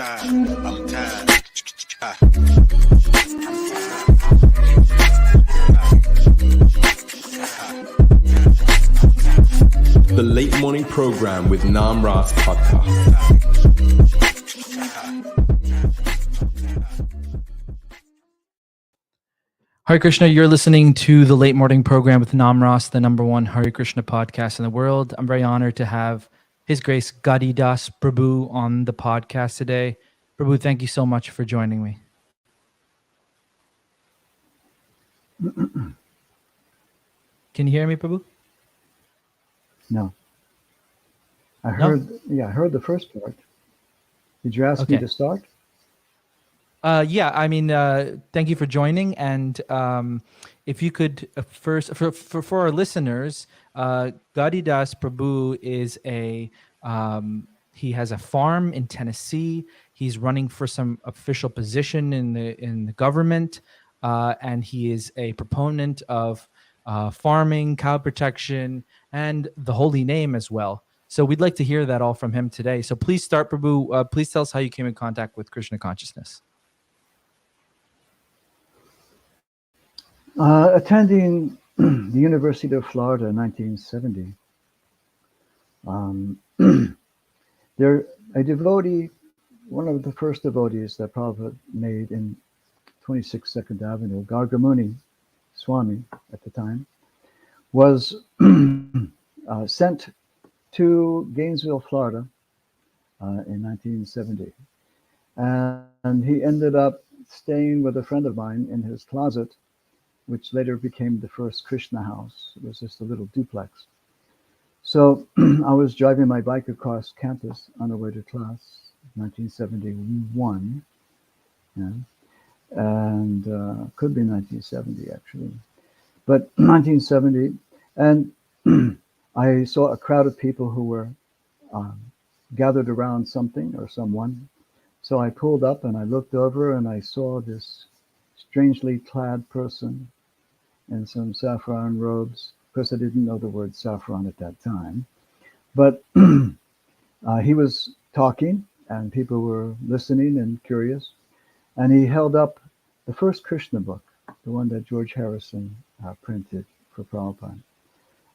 The Late Morning Program with Nam Ras Podcast. Hare Krishna, you're listening to the Late Morning Program with Nam Ras, the #1 Hare Krishna podcast in the world. I'm very honored to have His Grace Gadi Das Prabhu on the podcast today. Prabhu, thank you so much for joining me. Can you hear me, Prabhu? No. I heard the first part. Did you ask me to start? Thank you for joining. And if you could first, for our listeners, Gadi Das Prabhu is he has a farm in Tennessee. He's running for some official position in the government, and he is a proponent of farming, cow protection, and the holy name as well. So we'd like to hear that all from him today. So please start, Prabhu. Please tell us how you came in contact with Krishna consciousness. Attending the University of Florida in 1970, a devotee, one of the first devotees that Prabhupada made in 26 Second Avenue, Gargamuni Swami at the time, was sent to Gainesville, Florida in 1970. And he ended up staying with a friend of mine in his closet, which later became the first Krishna house. It was just a little duplex. So I was driving my bike across campus on the way to class, 1971, and could be 1970 actually, but 1970, and I saw a crowd of people who were gathered around something or someone. So I pulled up and I looked over and I saw this strangely clad person in some saffron robes. Of course, I didn't know the word saffron at that time, but he was talking and people were listening and curious. And he held up the first Krishna book, the one that George Harrison printed for Prabhupada.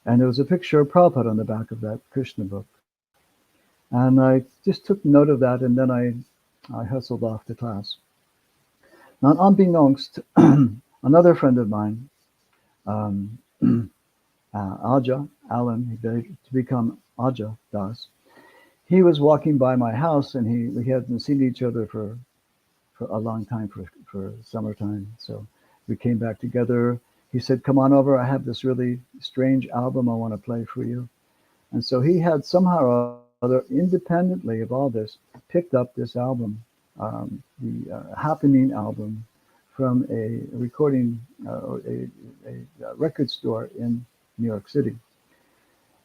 And there was a picture of Prabhupada on the back of that Krishna book. And I just took note of that, and then I hustled off to class. Now, unbeknownst, another friend of mine, Alan, to become Aja Das, he was walking by my house, and we hadn't seen each other for a long time, for summertime. So we came back together. He said, "Come on over. I have this really strange album I want to play for you." And so he had somehow or other, independently of all this, picked up this album, the Happening album, from a recording, a record store in New York City.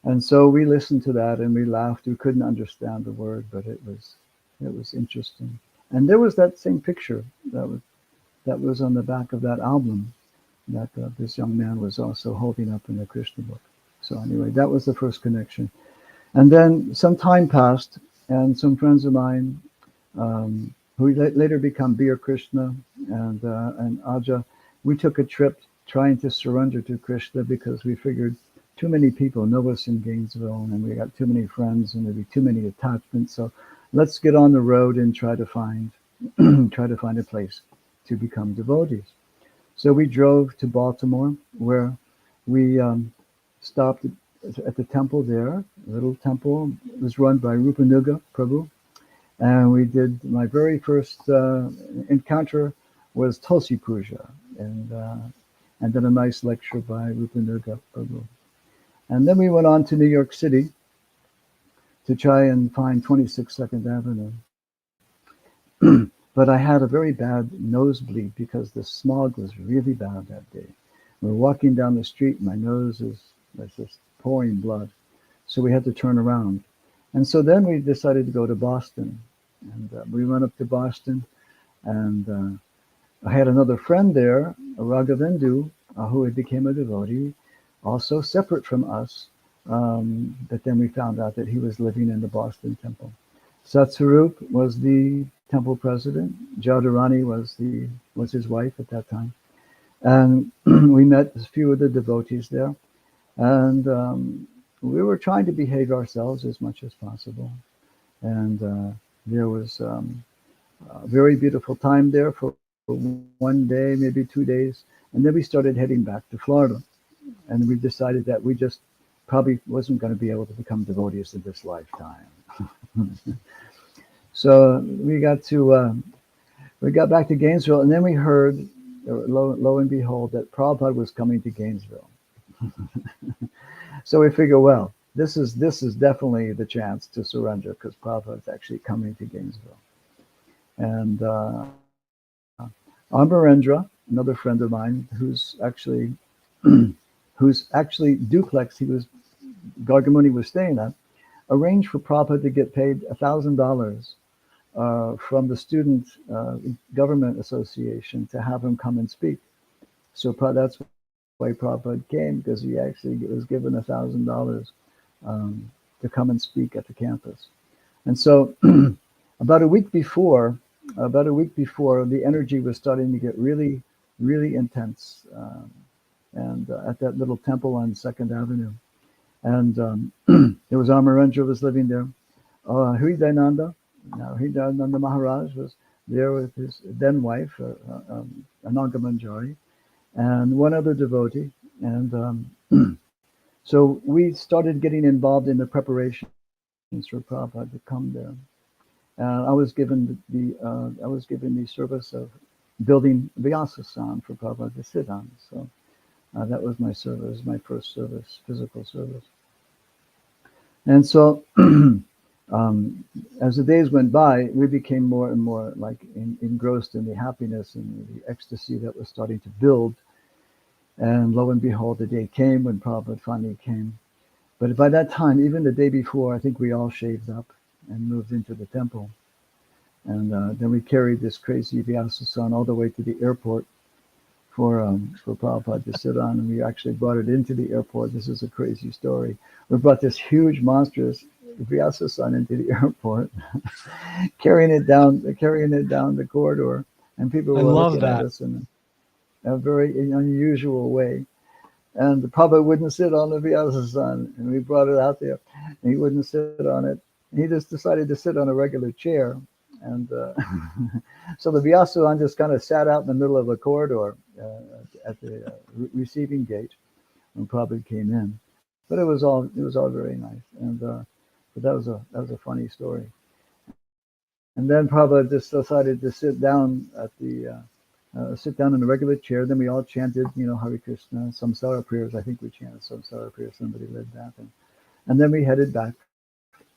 And so we listened to that and we laughed. We couldn't understand the word, but it was interesting. And there was that same picture that was on the back of that album that this young man was also holding up in the Krishna book. So anyway, that was the first connection. And then some time passed, and some friends of mine, who later become Hare Krishna and Aja, we took a trip trying to surrender to Krishna because we figured too many people know us in Gainesville, and we got too many friends, and there'd be too many attachments. So let's get on the road and try to find a place to become devotees. So we drove to Baltimore, where we stopped at the temple there, a little temple. It was run by Rupanuga Prabhu. And we did, my very first encounter was Tulsi Puja, and then a nice lecture by Rupanuga Prabhu. And then we went on to New York City to try and find 26 Second Avenue. But I had a very bad nosebleed because the smog was really bad that day. We're walking down the street, my nose was just pouring blood. So we had to turn around. And so then we decided to go to Boston. And we went up to Boston, and I had another friend there, Raghavendu, who had became a devotee, also separate from us. But then we found out that he was living in the Boston temple. Satsarup was the temple president. Jadharani was his wife at that time, and we met a few of the devotees there, and we were trying to behave ourselves as much as possible. And there was a very beautiful time there for one day, maybe 2 days, and then we started heading back to Florida. And we decided that we just probably wasn't going to be able to become devotees in this lifetime. So we got back to Gainesville, and then we heard, lo and behold, that Prabhupada was coming to Gainesville. So we figure, well, this is definitely the chance to surrender, because Prabhupada is actually coming to Gainesville. And Amarendra, another friend of mine, who's actually duplex Gargamuni was staying at, arranged for Prabhupada to get paid $1,000 from the Student Government Association to have him come and speak. So that's why Prabhupada came, because he actually was given $1,000 to come and speak at the campus. And so about a week before, the energy was starting to get really, really intense, and at that little temple on 2nd Avenue. And there was Amarendra was living there. Hridayananda Maharaj was there with his then wife, Ananga Manjari, and one other devotee. And so we started getting involved in the preparations for Prabhupada to come there. I was given the service of building Vyasa-san for Prabhupada to sit on. So that was my service, my first service, physical service. And so as the days went by, we became more and more like engrossed in the happiness and the ecstasy that was starting to build. And lo and behold, the day came when Prabhupada finally came. But by that time, even the day before, I think we all shaved up and moved into the temple. And then we carried this crazy Vyasa-san all the way to the airport for Prabhupada to sit on, and we actually brought it into the airport. This is a crazy story. We brought this huge, monstrous Vyasa-san into the airport, carrying it down the corridor, and people were looking at us in a very unusual way. And the Prabhupada wouldn't sit on the Vyasa-san, and we brought it out there, and he wouldn't sit on it. He just decided to sit on a regular chair. And so the Vyasa-san just kind of sat out in the middle of a corridor at the receiving gate when Prabhupada came in. But it was all very nice. And but that was a funny story. And then Prabhupada just decided to sit down in a regular chair. Then we all chanted, Hare Krishna, samsara prayers. I think we chanted samsara prayers. Somebody led that. And then we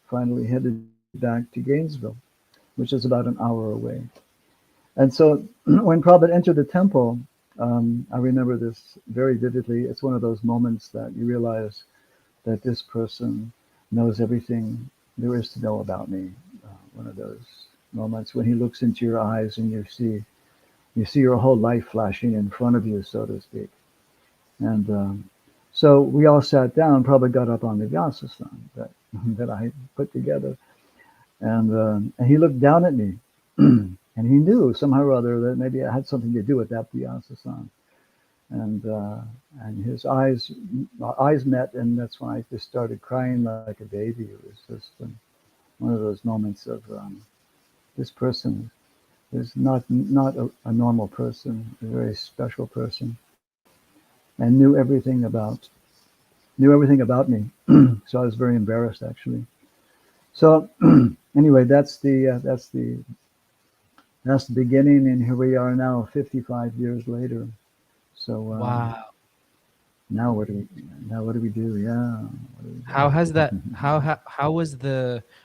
finally headed back to Gainesville, which is about an hour away. And so when Prabhupada entered the temple, I remember this very vividly. It's one of those moments that you realize that this person knows everything there is to know about me. One of those moments when he looks into your eyes and you see your whole life flashing in front of you, so to speak. And so we all sat down. Prabhupada got up on the Vyasa-san that I put together. And he looked down at me, and he knew somehow or other that maybe I had something to do with that Vyasa-san. And his eyes met, and that's when I just started crying like a baby. It was just one of those moments of this person is not a normal person, a very special person, and knew everything about me. So I was very embarrassed, actually. So anyway, that's the beginning, and here we are now, 55 years later. So Wow. Now what do we do? Yeah. How has that? How was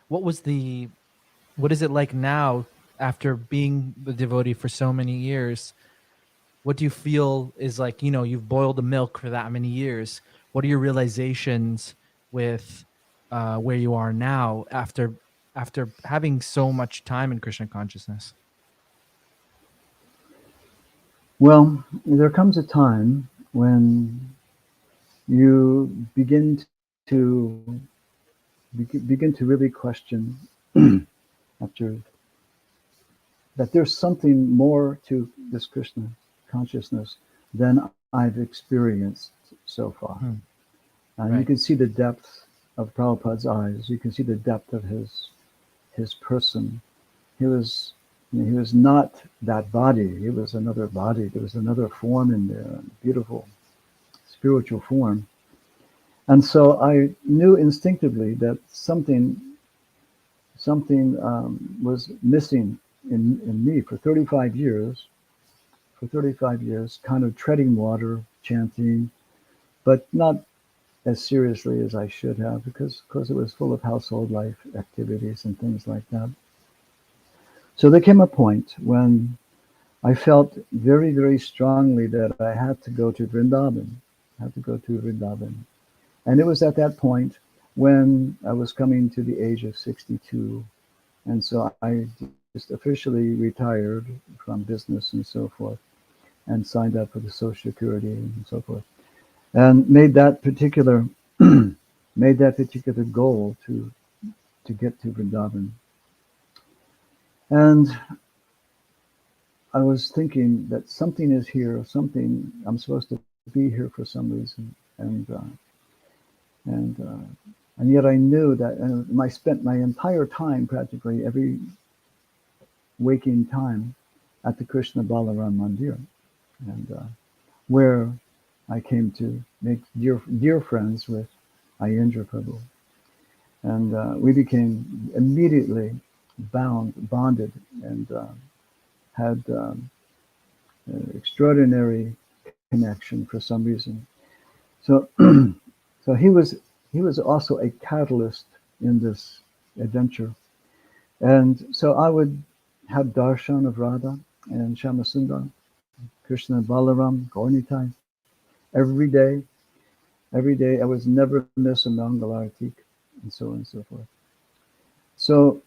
what is it like now after being the devotee for so many years? What do you feel is like? You've boiled the milk for that many years. What are your realizations with where you are now after having so much time in Krishna consciousness? Well, there comes a time when you begin to really question that there's something more to this Krishna consciousness than I've experienced so far. And you Right. can see the depth of Prabhupada's eyes. You can see the depth of his person. He was not that body. He was another body. There was another form in there, a beautiful spiritual form. And so I knew instinctively that something was missing in me for 35 years. For 35 years, kind of treading water, chanting, but not as seriously as I should have, because it was full of household life activities and things like that. So there came a point when I felt very, very strongly that I had to go to Vrindavan. And it was at that point when I was coming to the age of 62. And so I just officially retired from business and so forth, and signed up for the Social Security and so forth, and made that particular goal to get to Vrindavan. And I was thinking that something is here, something, I'm supposed to be here for some reason, and yet I knew that I spent my entire time, practically every waking time, at the Krishna Balaram Mandir, and where I came to make dear friends with Ayendra Prabhu, and we became immediately bonded, and had extraordinary connection for some reason. So, so he was also a catalyst in this adventure, and so I would have darshan of Radha and Shyamasundar, Krishna and Balaram, Gaurnitai, every day. Every day I was never miss a Mangalartik, and so on and so forth. So,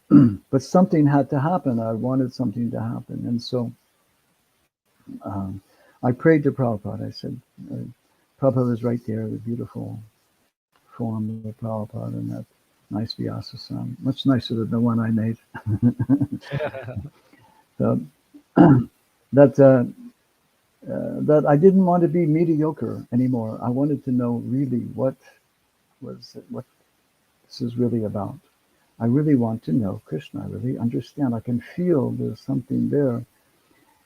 but something had to happen. I wanted something to happen, and so I prayed to Prabhupada. I said, Prabhupada was right there, the beautiful form of Prabhupada, and that nice Vyasa song, much nicer than the one I made. So that I didn't want to be mediocre anymore. I wanted to know really what this is really about. I really want to know Krishna. I really understand. I can feel there's something there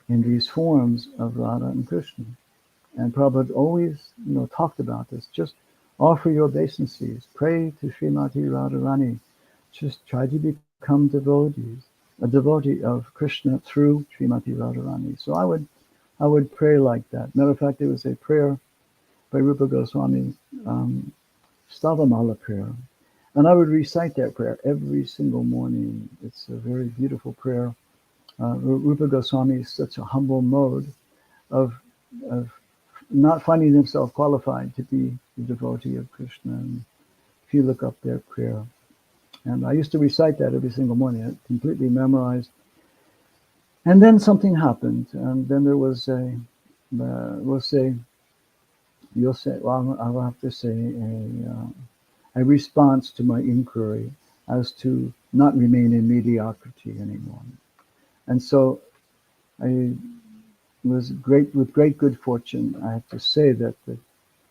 in these forms of Radha and Krishna. And Prabhupada always, talked about this. Just offer your obeisances. Pray to Srimati Radharani. Just try to become a devotee of Krishna through Srimati Radharani. So I would pray like that. Matter of fact, there was a prayer by Rupa Goswami, Stavamala prayer. And I would recite that prayer every single morning. It's a very beautiful prayer. Rupa Goswami is such a humble mode of not finding himself qualified to be the devotee of Krishna. And if you look up their prayer, and I used to recite that every single morning, I completely memorized. And then something happened, and then there was I will have to say a response to my inquiry as to not remain in mediocrity anymore. And so I was with great good fortune, I have to say that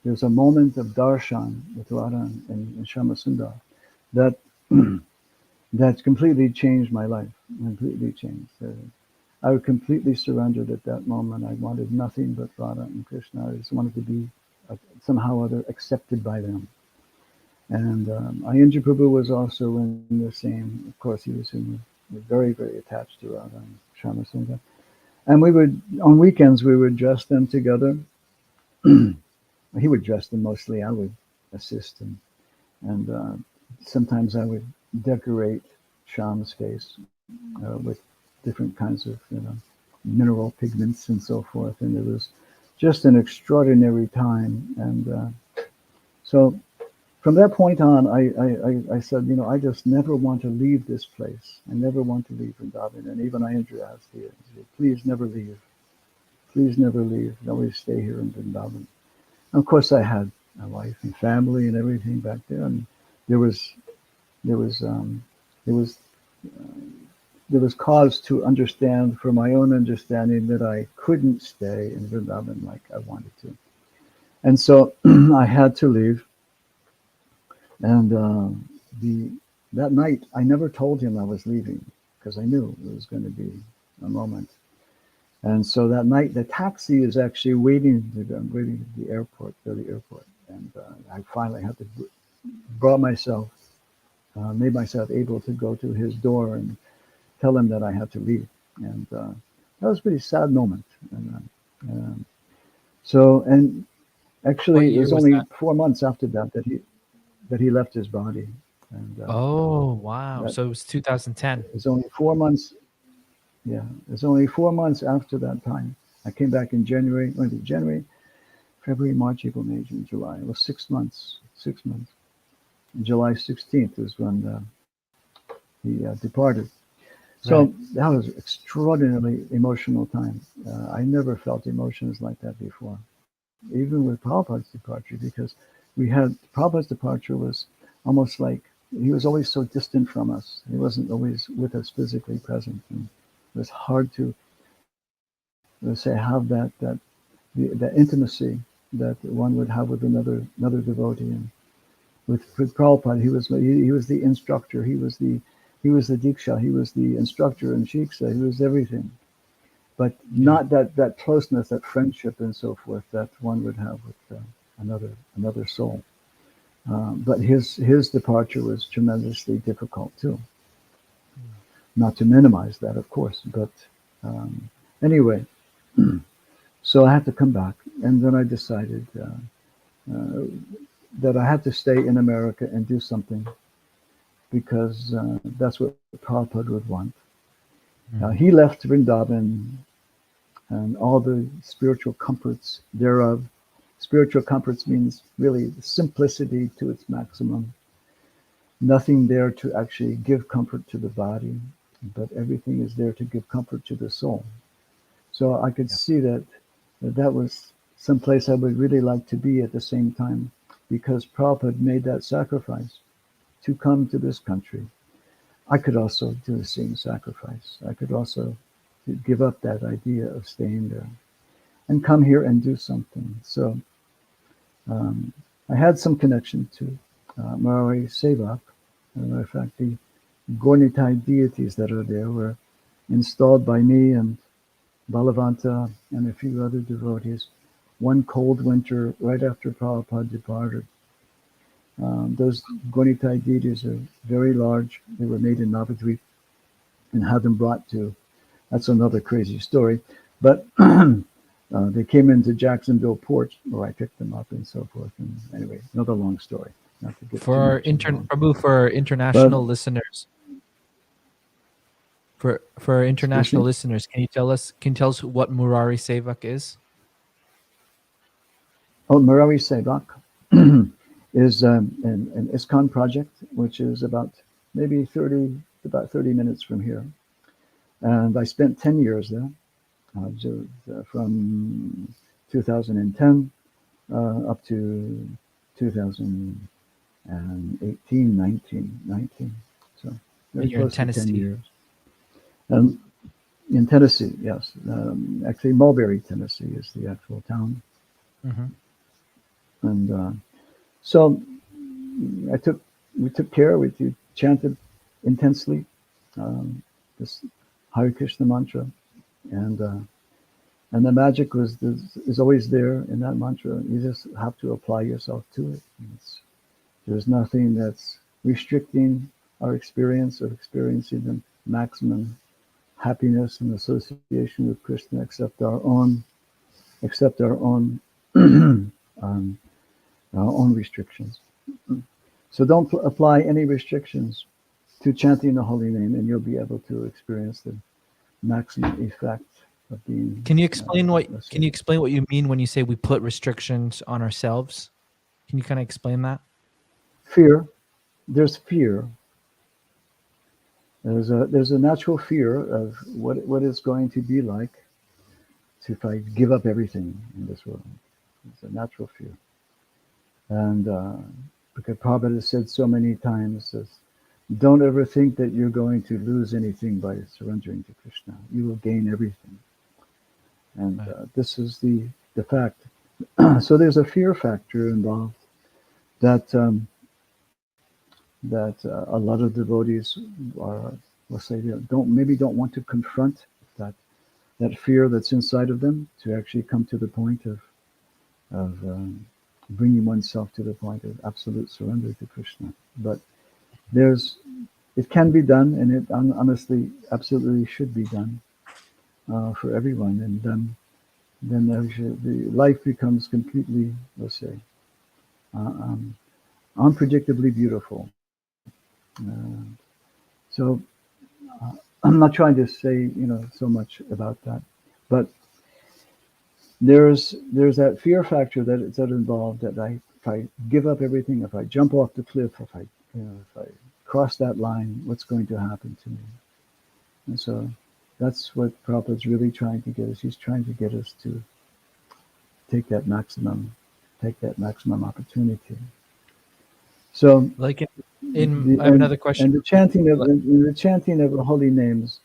there's a moment of darshan with Radha and Shyamasundar that that completely changed my life, completely changed. I completely surrendered at that moment. I wanted nothing but Radha and Krishna. I just wanted to be somehow or other accepted by them. And Ayendra Prabhu was also in the same. Of course, he was very, very attached to Radha and Shyamasundar. And we would, on weekends, we would dress them together. He would dress them mostly. I would assist him. And sometimes I would decorate Shyam's face with different kinds of, mineral pigments and so forth. And it was just an extraordinary time. And so from that point on, I said, I just never want to leave this place. I never want to leave Vrindavan. And even Ayendra asked me, please never leave. Please never leave. Always stay here in Vrindavan. And of course, I had my wife and family and everything back there. And there was cause to understand, for my own understanding, that I couldn't stay in Vrindavan like I wanted to. And so I had to leave. And that night, I never told him I was leaving because I knew it was going to be a moment. And so that night, the taxi is actually waiting. I'm waiting at the airport, and I finally had to made myself able to go to his door and tell him that I had to leave. And that was a pretty sad moment. And and What actually, it year was was only that? 4 months after that he left his body. And Oh, wow. that So it was 2010. it was only 4 months. Yeah, it was only 4 months after that time. I came back in January, February, March, April, May, June, July. It was 6 months. 6 months. July 16th is when he departed. Right. So that was extraordinarily emotional time. I never felt emotions like that before, even with Prabhupada's departure, because Prabhupada's departure was almost like he was always so distant from us. He wasn't always with us physically present. And it was hard to, let's say, have that intimacy that one would have with another devotee. And with Prabhupada, he was the instructor. He was the diksha. He was the instructor and shiksha. He was everything, but Yeah. not that closeness, that friendship, and so forth that one would have with another soul. But his departure was tremendously difficult too. Not to minimize that, of course, but anyway. So I had to come back, and then I decided that I had to stay in America and do something because that's what Prabhupada would want. He left Vrindavan and all the spiritual comforts thereof. Spiritual comforts means really simplicity to its maximum. Nothing there to actually give comfort to the body, but everything is there to give comfort to the soul. So I could see that was some place I would really like to be at the same time, because Prabhupada made that sacrifice to come to this country. I could also do the same sacrifice. I could also give up that idea of staying there and come here and do something. So I had some connection to Murari Sevak. As a matter of fact, the Gornitai deities that are there were installed by me and Balavanta and a few other devotees one cold winter right after Prabhupada departed. Those Gornitai deities are very large. They were made in Navadvip and had them brought to, that's another crazy story, but they came into Jacksonville port where I picked them up and so forth. And anyway, another long story, not to get For too our much involved. Prabhu, for our But international listeners, for our excuse international me. listeners, can you tell us what Murari Sevak is? Oh, Murari Sevak is an ISKCON project, which is about 30 minutes from here. And I spent 10 years there, from 2010 up to 2018, 19. So very And you're in close to 10 Tennessee. years. Um, in Tennessee, yes. Actually, Mulberry, Tennessee is the actual town. Mm-hmm. And so we took care. We chanted intensely this Hare Krishna mantra, and the magic is always there in that mantra. You just have to apply yourself to it. There's nothing that's restricting our experience of experiencing the maximum happiness and association with Krishna, except our own um, our own restrictions. So don't apply any restrictions to chanting the holy name, and you'll be able to experience the maximum effect of being. Can you explain Let's Can say, you explain what you mean when you say we put restrictions on ourselves? Can you kind of explain that? fear. There's fear. There's a natural fear of what it's going to be like if I give up everything in this world. It's a natural fear, and because Prabhupada has said so many times, don't ever think that you're going to lose anything by surrendering to Krishna. You will gain everything. And this is the fact. So there's a fear factor involved that a lot of devotees are, let's say, don't want to confront that fear that's inside of them, to actually come to the point of bringing oneself to the point of absolute surrender to Krishna. But it can be done, and it honestly absolutely should be done for everyone. And then the life becomes completely, let's say, unpredictably beautiful. Uh, so I'm not trying to say so much about that, but there's that fear factor that's involved, that if I give up everything, if I jump off the cliff, if I cross that line, what's going to happen to me? And so that's what Prabhupada's really trying to get us. He's trying to get us to take that maximum opportunity. So Like I have another question. the chanting of the holy names,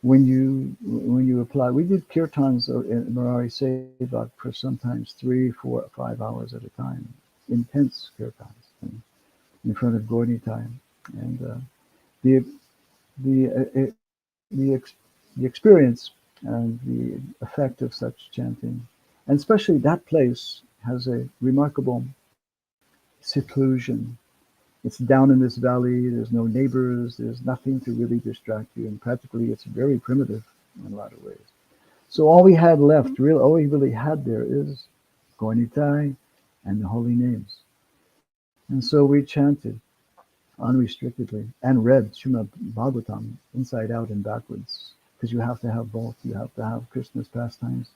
when you apply, we did kirtans in Murari Sevak for sometimes 3, 4, 5 hours at a time, intense kirtans in front of Gaudi time, and the the the experience and the effect of such chanting, and especially that place has a remarkable seclusion. It's down in this valley. There's no neighbors. There's nothing to really distract you, and practically it's very primitive in a lot of ways. So all we had left, all we really had there is Gornitai and the holy names. And so we chanted unrestrictedly and read Srimad Bhagavatam inside out and backwards, because you have to have both. You have to have Krishna's pastimes,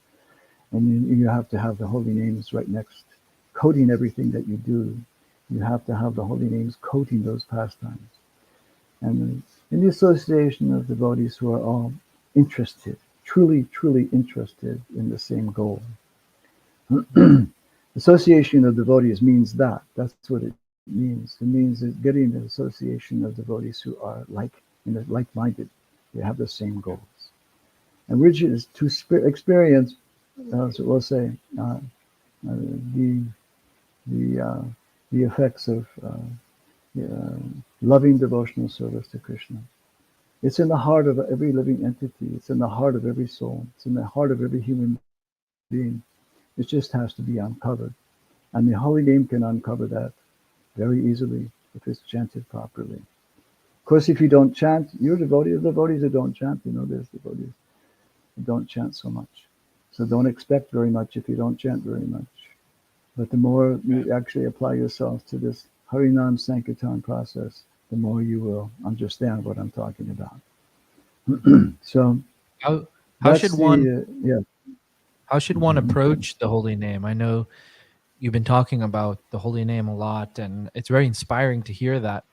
and you have to have the holy names right next, coating everything that you do. You have to have the holy names coating those pastimes. And in the association of devotees who are all interested, truly, truly interested in the same goal. Association of devotees means that. That's what it means. It means getting an association of devotees who are like-minded. They have the same goals. And which is to experience, so we'll say, the effects of loving devotional service to Krishna. It's in the heart of every living entity. It's in the heart of every soul. It's in the heart of every human being. It just has to be uncovered. And the holy name can uncover that very easily if it's chanted properly. Of course, if you don't chant, you're devotees that don't chant. There's devotees who don't chant so much. So don't expect very much if you don't chant very much. But the more you actually apply yourself to this Harinam Sankirtan process, the more you will understand what I'm talking about. So how should one yeah. How should one approach the holy name? I know you've been talking about the holy name a lot, and it's very inspiring to hear that.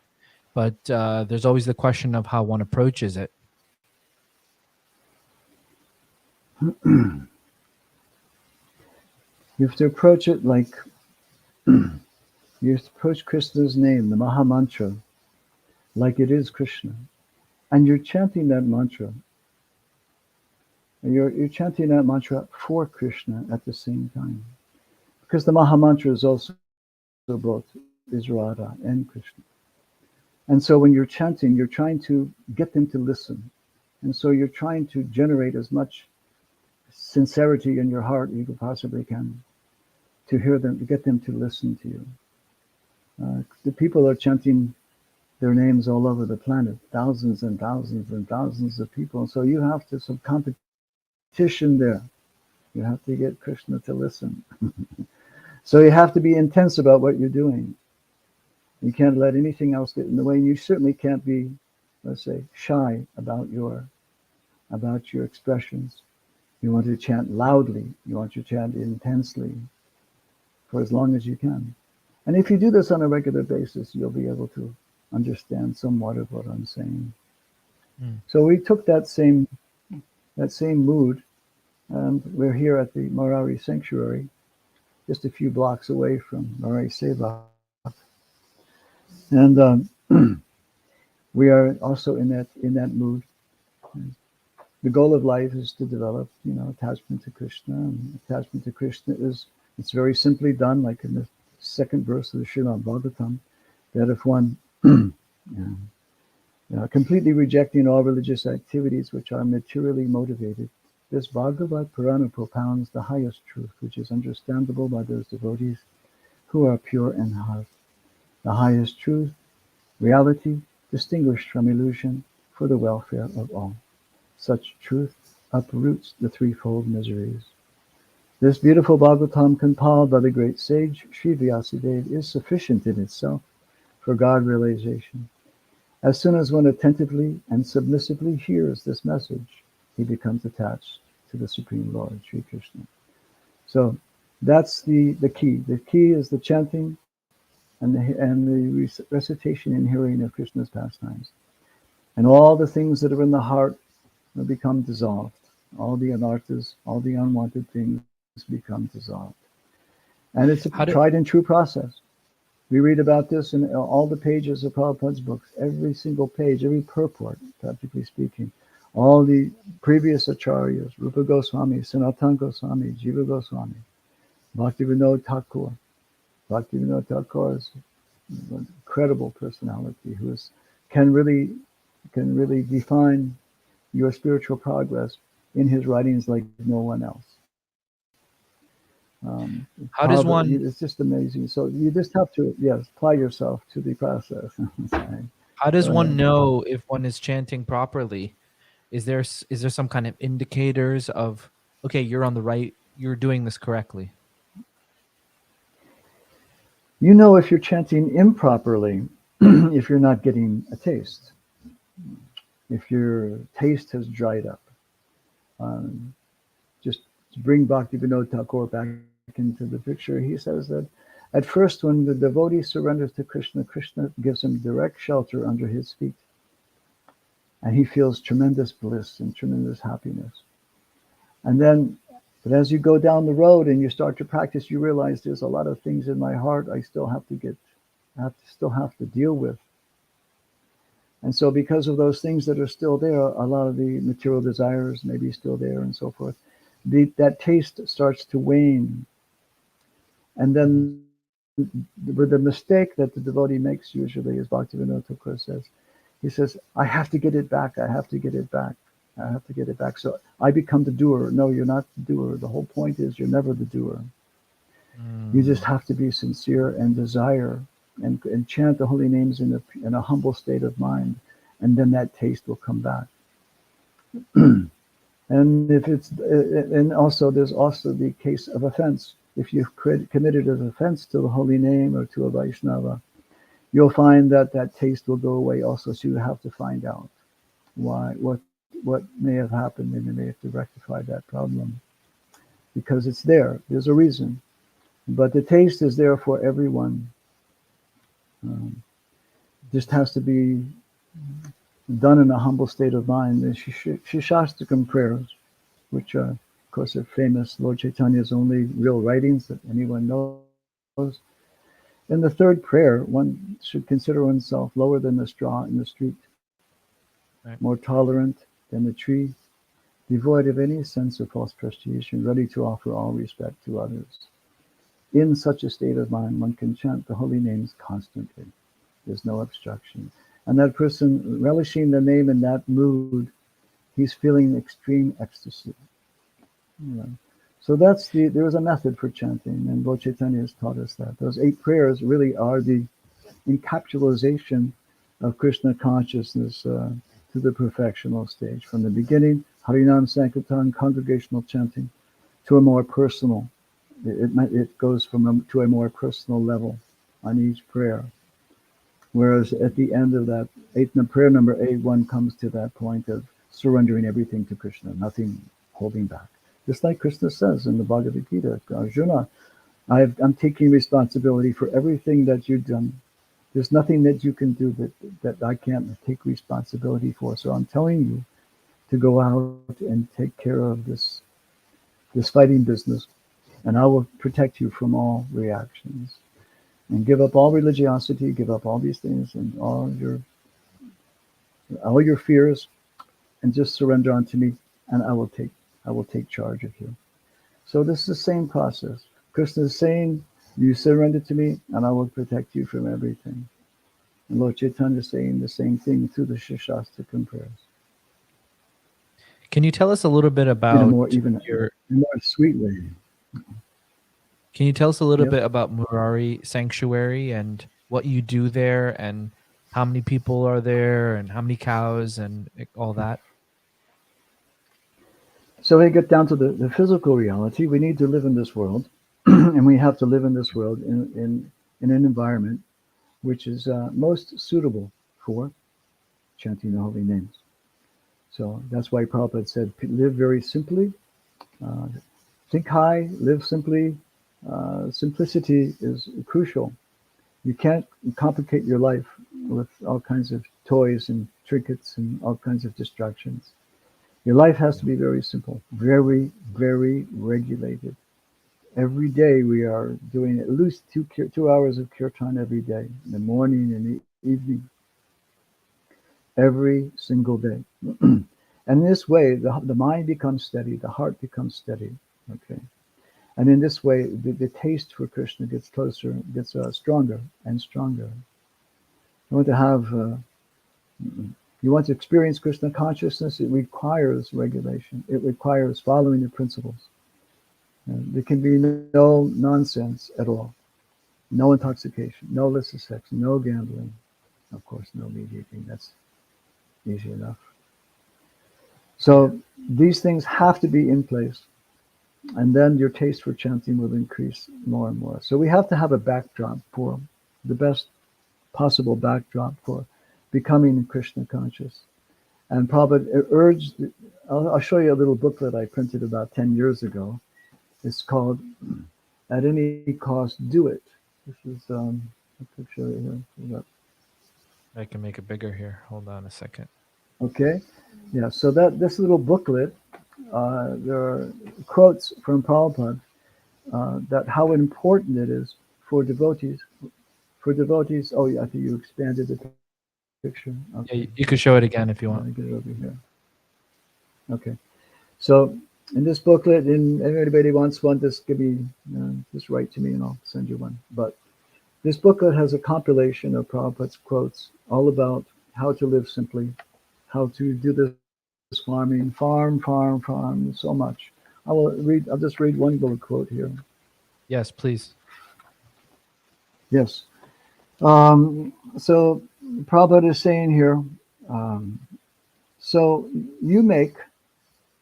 But there's always the question of how one approaches it. You have to approach it like you have to approach Krishna's name, the Maha Mantra, like it is Krishna. And you're chanting that mantra. You're chanting that mantra for Krishna at the same time. Because the Maha Mantra is also both is Radha and Krishna. And so when you're chanting, you're trying to get them to listen. And so you're trying to generate as much sincerity in your heart you possibly can to hear them, to get them to listen to you. The people are chanting their names all over the planet, thousands and thousands and thousands of people. So you have to, some competition there. You have to get Krishna to listen. So you have to be intense about what you're doing. You can't let anything else get in the way. You certainly can't be, let's say, shy about your expressions. You want to chant loudly. You want to chant intensely for as long as you can. And if you do this on a regular basis, you'll be able to understand somewhat of what I'm saying. So we took that same mood, and we're here at the Murari Sanctuary, just a few blocks away from Murari Seva. And We are also in that mood. The goal of life is to develop, attachment to Krishna. And attachment to Krishna it's very simply done, like in the second verse of the Srimad Bhagavatam, that if one completely rejecting all religious activities which are materially motivated, this Bhagavad Purana propounds the highest truth, which is understandable by those devotees who are pure in heart. The highest truth, reality, distinguished from illusion, for the welfare of all. Such truth uproots the threefold miseries. This beautiful Bhagavatam compiled by the great sage Sri Vyasadeva is sufficient in itself for God realization. As soon as one attentively and submissively hears this message, he becomes attached to the Supreme Lord, Sri Krishna. So that's the key. The key is the chanting and the recitation and hearing of Krishna's pastimes. And all the things that are in the heart will become dissolved. All the anarthas, all the unwanted things become dissolved. And it's a tried and true process. We read about this in all the pages of Prabhupada's books, every single page, every purport, practically speaking. All the previous acharyas, Rupa Goswami, Sanatana Goswami, Jiva Goswami, Bhaktivinoda Thakur. Bhaktivinoda Thakur is an incredible personality who can really define your spiritual progress in his writings like no one else. How does one? It's just amazing. So you just have to, apply yourself to the process. How does one know if one is chanting properly? Is there some kind of indicators of, okay, you're on the right, you're doing this correctly? You know if you're chanting improperly, if you're not getting a taste, if your taste has dried up. Just to bring Bhaktivinoda Thakur back into the picture, he says that at first when the devotee surrenders to Krishna, Krishna gives him direct shelter under his feet. And he feels tremendous bliss and tremendous happiness. And then, but as you go down the road and you start to practice, you realize there's a lot of things in my heart I still have to deal with. And so because of those things that are still there, a lot of the material desires may be still there and so forth, that taste starts to wane. And then the mistake that the devotee makes usually, as Bhaktivinoda Thakur says, he says, I have to get it back, I have to get it back, I have to get it back. So I become the doer. No, you're not the doer. The whole point is you're never the doer. You just have to be sincere and desire and chant the holy names in a humble state of mind, and then that taste will come back. And if it's and also there's also the case of offense. If you've committed an offense to the holy name or to a Vaishnava, you'll find that taste will go away also. So you have to find out what may have happened, and you may have to rectify that problem because it's there. There's a reason, but the taste is there for everyone. Just has to be done in a humble state of mind. The Shashtakam prayers, which are, of course, are famous, Lord Chaitanya's only real writings that anyone knows. In the third prayer, one should consider oneself lower than the straw in the street, right, more tolerant than the tree, devoid of any sense of false prestige, and ready to offer all respect to others. In such a state of mind, one can chant the holy names constantly. There's no obstruction. And that person, relishing the name in that mood, he's feeling extreme ecstasy. So there is a method for chanting, and Lord Chaitanya has taught us that. Those 8 prayers really are the encapsulation of Krishna consciousness to the perfectional stage. From the beginning, Harinam Sankirtan, congregational chanting, to a more personal. It goes to a more personal level on each prayer. Whereas at the end of that, prayer number 8, one comes to that point of surrendering everything to Krishna, nothing holding back. Just like Krishna says in the Bhagavad Gita, Arjuna, I'm taking responsibility for everything that you've done. There's nothing that you can do that I can't take responsibility for. So I'm telling you to go out and take care of this fighting business, and I will protect you from all reactions. And give up all religiosity, give up all these things, and all your all your fears, and just surrender unto me, and I will take charge of you. So this is the same process. Krishna is saying, you surrender to me, and I will protect you from everything. And Lord Chaitanya is saying the same thing through the Shastastakam prayers. Can you tell us a little bit In a about more sweet way. Can you tell us a little Yep. bit about Murari Sanctuary and what you do there, and how many people are there, and how many cows, and all that? So we get down to the physical reality. We need to live in this world, and we have to live in this world in an environment which is most suitable for chanting the holy names. So that's why Prabhupada said, live very simply, think high, live simply. Simplicity is crucial. You can't complicate your life with all kinds of toys and trinkets and all kinds of distractions. Your life has to be very simple, very, very regulated. Every day we are doing at least 2 hours of kirtan every day, in the morning and the evening, every single day. And this way, the mind becomes steady, the heart becomes steady. Okay, and in this way, the taste for Krishna gets closer, gets stronger and stronger. You want to have, you want to experience Krishna consciousness. It requires regulation. It requires following the principles. There can be no nonsense at all. No intoxication, no illicit sex, no gambling. Of course, no meat eating. That's easy enough. So these things have to be in place, and then your taste for chanting will increase more and more. So we have to have a backdrop for the best possible backdrop for becoming Krishna conscious. And Prabhupada urged, I'll show you a little booklet I printed about 10 years ago. It's called At Any Cost, Do It. This is a picture here. I can make it bigger here. Hold on a second. Okay, yeah. So this little booklet, there are quotes from Prabhupada that how important it is for devotees. For devotees, oh yeah, I think you expanded the picture. Okay. Yeah, you could show it again if you Let me want. get it over here. Okay, so in this booklet, and if anybody wants one, just just write to me and I'll send you one. But this booklet has a compilation of Prabhupada's quotes all about how to live simply, how to do this farming, farm, so much. I'll just read one little quote here. Yes, please. Yes. So Prabhupada is saying here, so you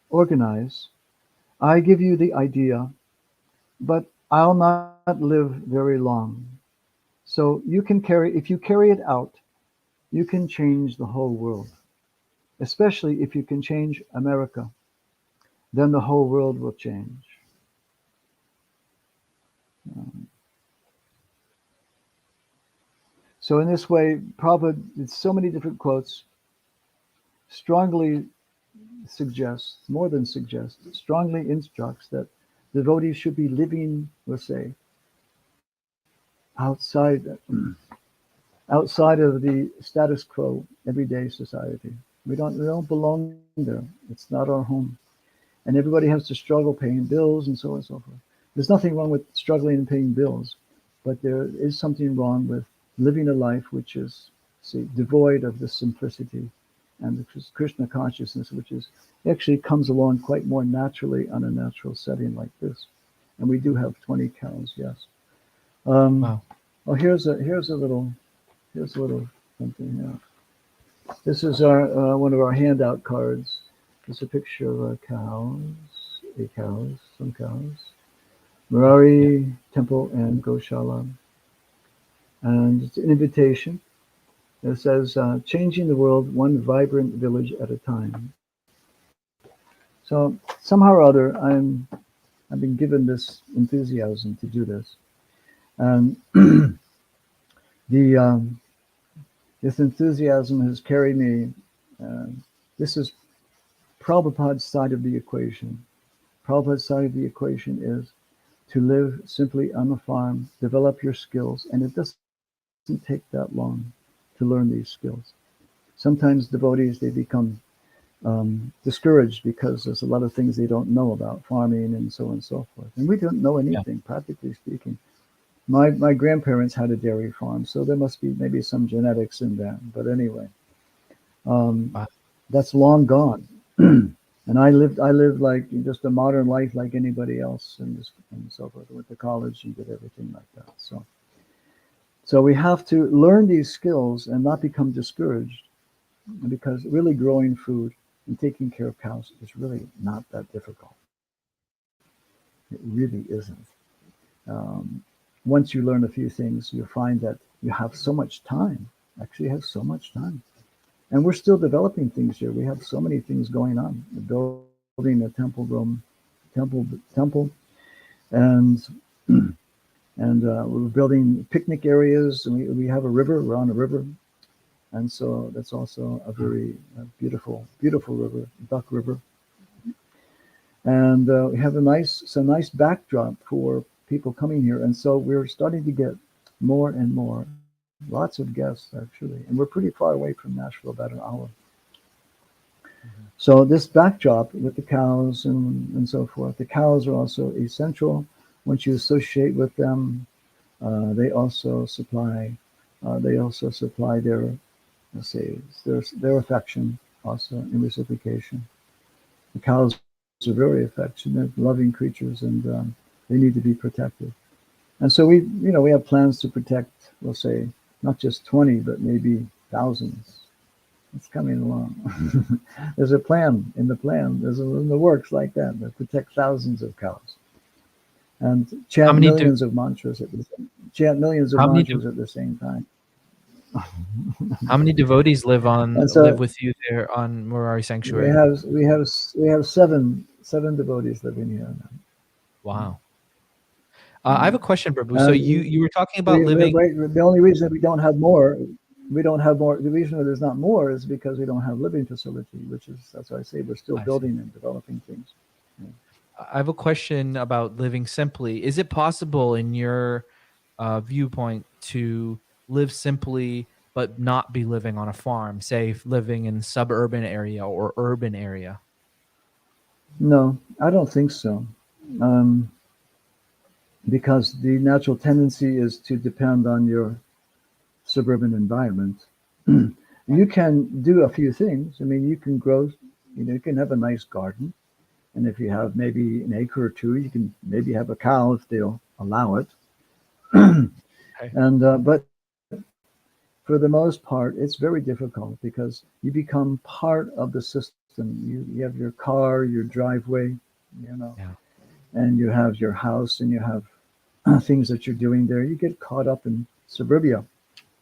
organize, I give you the idea, but I'll not live very long. So if you carry it out, you can change the whole world, especially if you can change America, then the whole world will change. So in this way, Prabhupada, it's so many different quotes, strongly suggests, more than suggests, strongly instructs that devotees should be living, let's say, outside of the status quo everyday society. We don't belong there. It's not our home. And everybody has to struggle paying bills and so on and so forth. There's nothing wrong with struggling and paying bills, but there is something wrong with living a life which is, devoid of the simplicity and the Krishna consciousness, which is actually comes along quite more naturally on a natural setting like this. And we do have 20 cows, yes. Wow. Well, here's a little something here. This is our one of our handout cards. It's a picture of some cows, Murari Temple and Goshala. And it's an invitation. It says, changing the world one vibrant village at a time. So somehow or other, I've been given this enthusiasm to do this. And this enthusiasm has carried me. This is Prabhupada's side of the equation. Prabhupada's side of the equation is to live simply on the farm, develop your skills, and it doesn't take that long to learn these skills. sometimes devotees, they become discouraged because there's a lot of things they don't know about farming and so on and so forth. And we don't know anything, practically speaking. My grandparents had a dairy farm, so there must be maybe some genetics in that. But anyway, Wow. that's long gone. And I lived like just a modern life like anybody else, and so forth. I went to college and did everything like that. So we have to learn these skills and not become discouraged, because really growing food and taking care of cows is really not that difficult. It really isn't. Once you learn a few things, you find that you have so much time. Actually, have so much time, and we're still developing things here. We have so many things going on. We're building a temple, and we're building picnic areas. And we have a river. We're on a river, and so that's also a very beautiful river, Duck River. And we have a nice backdrop for people coming here, and so we're starting to get more and more, lots of guests actually, and we're pretty far away from Nashville, about an hour. So this backdrop with the cows and so forth, the cows are also essential. Once you associate with them, they also supply their, let's say, their affection also in reciprocation. The cows are very affectionate, loving creatures, and they need to be protected. And so we have plans to protect, we'll say, not just 20, but maybe thousands. It's coming along. There's a plan in the plan. There's in the works like that protect thousands of cows and chant millions of mantras at the same time. How many devotees live with you there on Murari Sanctuary? We have seven devotees living here now. Wow. I have a question, Prabhu. So you were talking about living. The only reason we don't have more, the reason there's not more is because we don't have living facility, that's why I say we're still building and developing things. Yeah. I have a question about living simply. Is it possible, in your viewpoint, to live simply but not be living on a farm, say living in suburban area or urban area? No, I don't think so. Because the natural tendency is to depend on your suburban environment. You can do a few things. I mean, you can grow, you can have a nice garden. And if you have maybe an acre or two, you can maybe have a cow if they'll allow it. Okay. And but for the most part, it's very difficult because you become part of the system. You have your car, your driveway, and you have your house, and you have things that you're doing there. You get caught up in suburbia.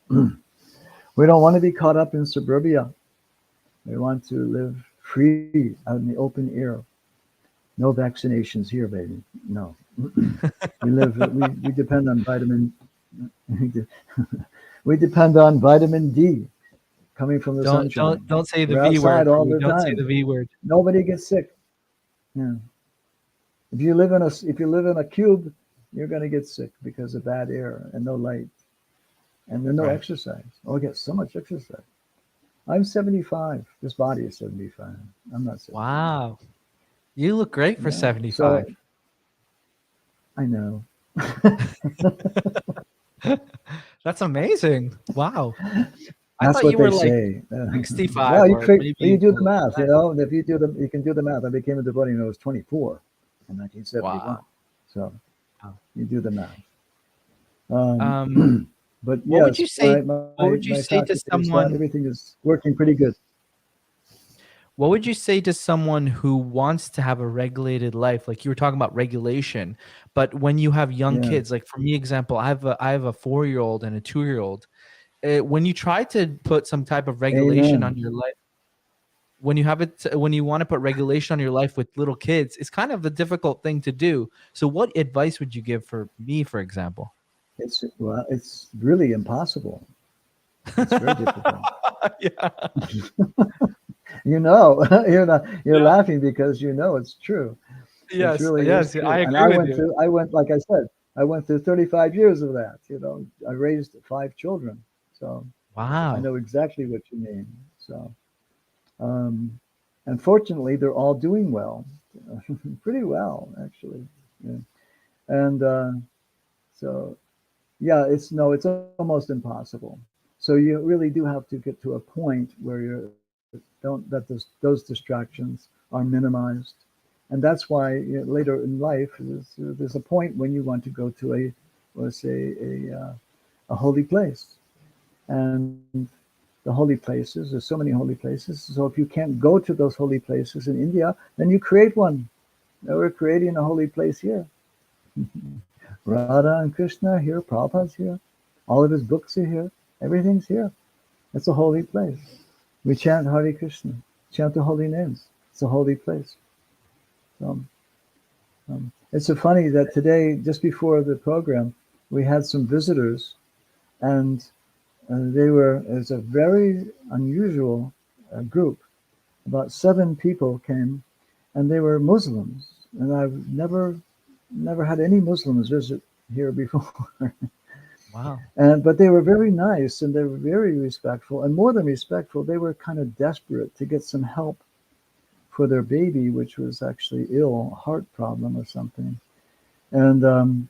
We don't want to be caught up in suburbia. We want to live free out in the open air. No vaccinations here, baby. No. We depend on vitamin. We depend on vitamin D coming from the sunshine. Don't say the We're V word. all the Don't time. say the V word. Nobody gets sick. Yeah. If you live in a cube, you're going to get sick because of bad air and no light, and then no exercise. Oh, I get so much exercise. I'm 75. This body is 75. I'm not 75. Wow, you look great for 75. So, I know. That's amazing. Wow. That's what they say. 65. Well, maybe you do the math. If you can do the math. I became a devotee when I was 24 in 1971. Wow. So you do the math. But what would you say? What would you say to someone? Everything is working pretty good. What would you say to someone who wants to have a regulated life? Like you were talking about regulation, but when you have young kids, like for me, example, I have a 4-year-old and a 2-year-old. When you try to put some type of regulation on your life, when you want to put regulation on your life with little kids, it's kind of a difficult thing to do. So what advice would you give for me, for example? It's really impossible. It's very difficult. You're laughing because it's true. Yes, it really yes, is true. I And agree with you. I went, like I said, I went through 35 years of that. I raised 5 children, so Wow. I know exactly what you mean. So, and fortunately, they're all doing well, pretty well actually. Yeah. And so, yeah, it's almost impossible. So you really do have to get to a point where you don't that those distractions are minimized, and that's why later in life there's a point when you want to go to let's say a holy place, and the holy places. There's so many holy places. So if you can't go to those holy places in India, then you create one. Now we're creating a holy place here. Radha and Krishna are here. Prabhupada's here. All of his books are here. Everything's here. It's a holy place. We chant Hare Krishna, chant the holy names. It's a holy place. So, it's so funny that today, just before the program, we had some visitors, and it's a very unusual group. About 7 people came, and they were Muslims, and I've never had any Muslims visit here before. Wow. But they were very nice, and they were very respectful, and more than respectful, they were kind of desperate to get some help for their baby, which was actually ill, heart problem or something. And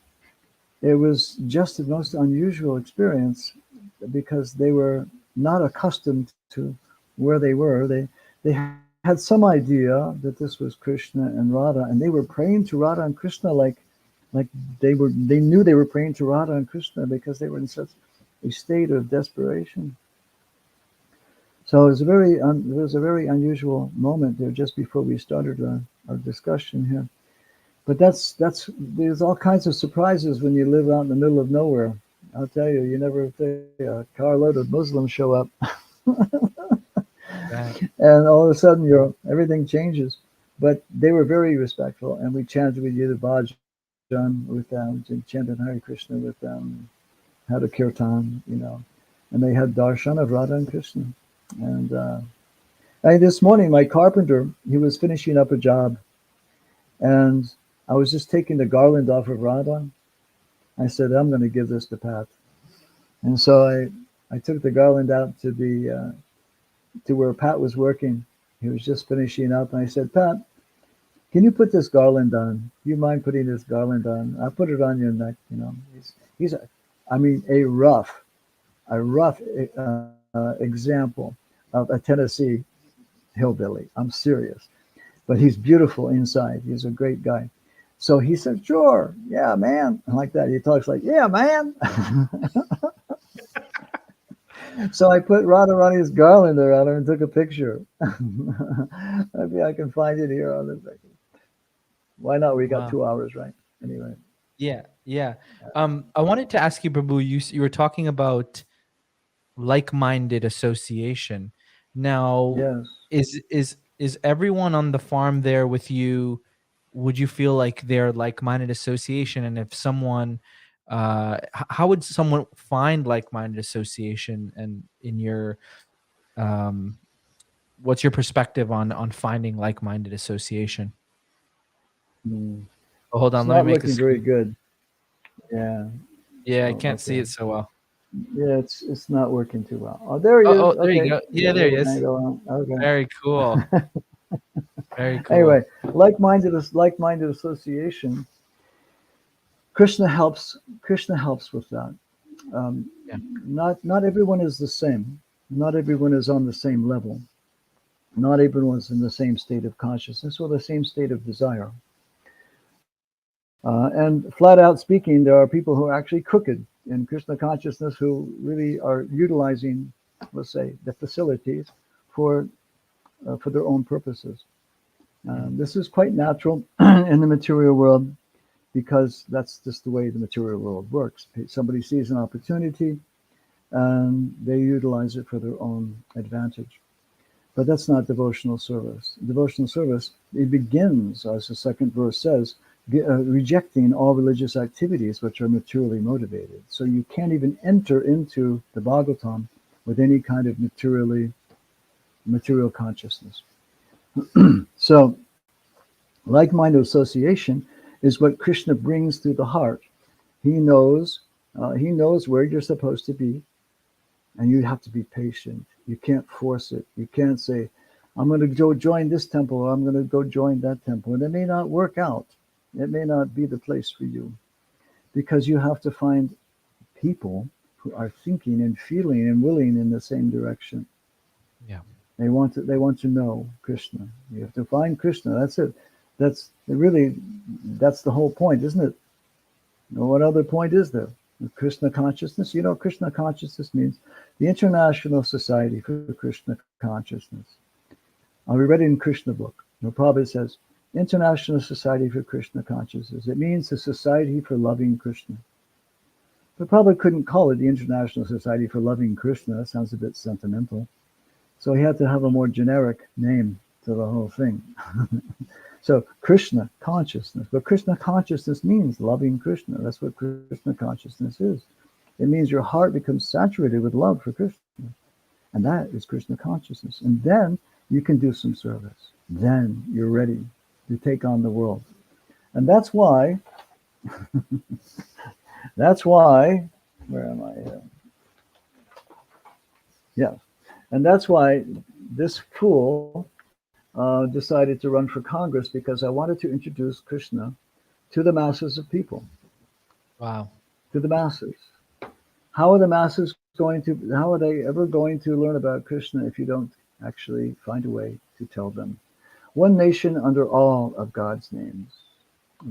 it was just the most unusual experience because they were not accustomed to where they were. They had some idea that this was Krishna and Radha, and they were praying to Radha and Krishna like they knew they were praying to Radha and Krishna because they were in such a state of desperation. So it was a very unusual moment there just before we started our discussion here. But there's all kinds of surprises when you live out in the middle of nowhere. I'll tell you, you never think a carload of Muslims show up, Right. and all of a sudden everything changes. But they were very respectful, and we chanted with you the bhajan with them, and chanted Hare Krishna with them, had a kirtan, and they had darshan of Radha and Krishna. And this morning, my carpenter, he was finishing up a job, and I was just taking the garland off of Radha. I said, I'm going to give this to Pat. And so I took the garland out to where Pat was working. He was just finishing up, and I said, Pat, can you put this garland on? Do you mind putting this garland on? I'll put it on your neck. He's a rough example of a Tennessee hillbilly. I'm serious. But he's beautiful inside. He's a great guy. So he said, sure, yeah, man. Like that. He talks like, yeah, man. So I put Radharani's garland around her and took a picture. Maybe I can find it here on the thing. Why not? We got Wow. 2 hours, right? Anyway. Yeah. I wanted to ask you, Prabhu, you were talking about like-minded association. Now, Yes. is everyone on the farm there with you? Would you feel like they're like-minded association? And if someone, how would someone find like-minded association? And in your, what's your perspective on finding like-minded association? Oh, hold It's on, let me not make a looking very screen. good. Yeah. Yeah, I Oh, can't see okay. it so well. Yeah, it's not working too well. Oh, there he is. Oh, there you Okay. go. Yeah, there he is. Okay. Very cool. Very cool. Anyway, like-minded association. Krishna helps with that. Yeah. Not everyone is the same. Not everyone is on the same level. Not everyone is in the same state of consciousness or the same state of desire. And flat out speaking, there are people who are actually crooked in Krishna consciousness who really are utilizing, let's say, the facilities for their own purposes. This is quite natural in the material world because that's just the way the material world works. Somebody sees an opportunity and they utilize it for their own advantage. But that's not devotional service. Devotional service, it begins, as the second verse says, rejecting all religious activities which are materially motivated. So you can't even enter into the Bhagavatam with any kind of material consciousness. So like-minded association is what Krishna brings through the heart. He knows where you're supposed to be, and you have to be patient. You can't force it. You can't say, I'm going to go join this temple, or I'm going to go join that temple. And it may not work out. It may not be the place for you, because you have to find people who are thinking and feeling and willing in the same direction. Yeah. They want to know Krishna. You have to find Krishna. That's it. That's the whole point, isn't it? What other point is there? Krishna consciousness. You know what Krishna consciousness means? The International Society for Krishna Consciousness. We read it in Krishna book. Prabhupada says, International Society for Krishna Consciousness. It means the Society for Loving Krishna. But Prabhupada couldn't call it the International Society for Loving Krishna. That sounds a bit sentimental. So he had to have a more generic name to the whole thing. So Krishna consciousness. But Krishna consciousness means loving Krishna. That's what Krishna consciousness is. It means your heart becomes saturated with love for Krishna. And that is Krishna consciousness. And then you can do some service. Then you're ready to take on the world. And that's why, where am I here? Yeah. And that's why this fool decided to run for Congress, because I wanted to introduce Krishna to the masses of people. Wow. To the masses. How are the masses how are they ever going to learn about Krishna if you don't actually find a way to tell them? One nation under all of God's names,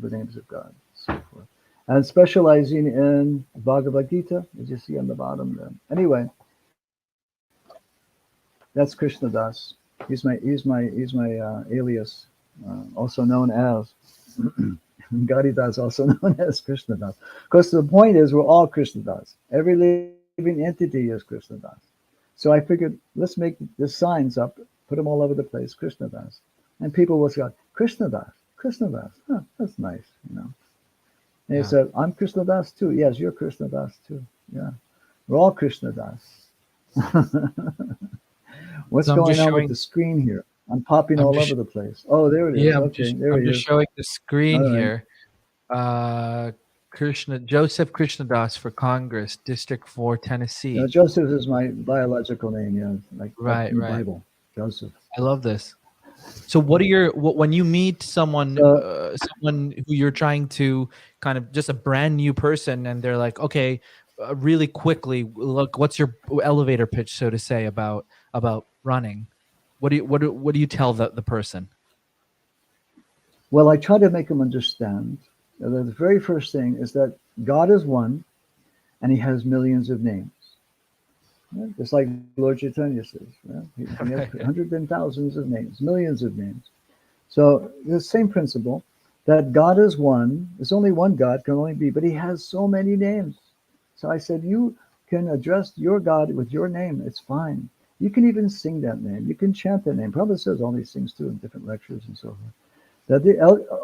the names of God, so forth. And specializing in Bhagavad Gita, as you see on the bottom there. Anyway, that's Krishna Das. He's my alias, also known as Gadi Das, also known as Krishna Das. Because the point is, we're all Krishna Das. Every living entity is Krishna Das. So I figured, let's make the signs up, put them all over the place, Krishna Das. And people will say, Krishna Das, Krishna Das. Huh, that's nice, you know. And he said, I'm Krishna Das too. Yes, you're Krishna Das too. Yeah. We're all Krishna Das. What's going on with the screen here? I'm popping all over the place. Oh, there it is. Yeah, Okay, I'm just showing the screen All right. here. Joseph Krishnadas for Congress, District 4, Tennessee. Now, Joseph is my biological name, yeah, like Right, in the right. Bible, Joseph. I love this. So when you meet someone someone who you're trying to kind of just a brand new person, and they're like, okay, really quickly, look, what's your elevator pitch, so to say, about running? What do you tell the person? Well, I try to make them understand that the very first thing is that God is one, and He has millions of names. Yeah, just like Lord Chaitanya says, yeah? He has hundreds and thousands of names, millions of names. So the same principle that God is one. There's only one God, can only be, but He has so many names. So I said, you can address your God with your name. It's fine. You can even sing that name. You can chant that name. Prabhupada says all these things too in different lectures and so forth. That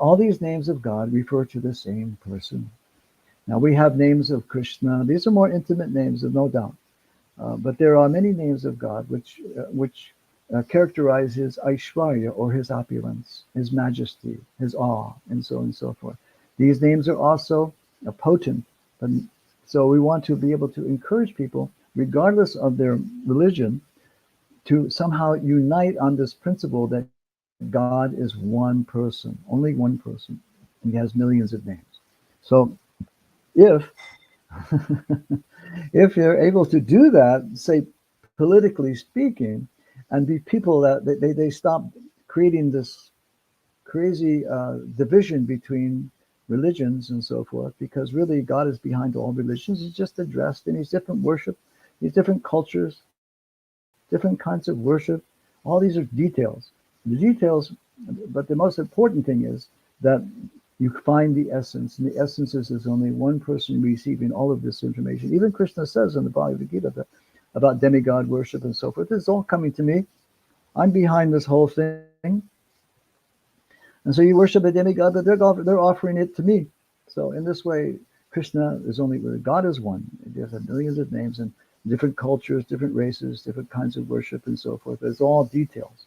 all these names of God refer to the same person. Now we have names of Krishna. These are more intimate names, no doubt. But there are many names of God which characterize His Aishwarya, or His opulence, His majesty, His awe, and so on and so forth. These names are also potent. So we want to be able to encourage people, regardless of their religion, to somehow unite on this principle that God is one person, only one person, and He has millions of names. So if you're able to do that, say politically speaking, and be people that they stop creating this crazy division between religions and so forth, because really God is behind all religions. He's just addressed in these different worship, these different cultures, different kinds of worship. All these are details. The details, but the most important thing is that you find the essence, and the essence is there's only one person receiving all of this information. Even Krishna says in the Bhagavad Gita about demigod worship and so forth. This is all coming to me. I'm behind this whole thing. And so you worship a demigod, but they're offering it to me. So in this way, Krishna is only, God is one. There's millions of names and different cultures, different races, different kinds of worship and so forth. It's all details.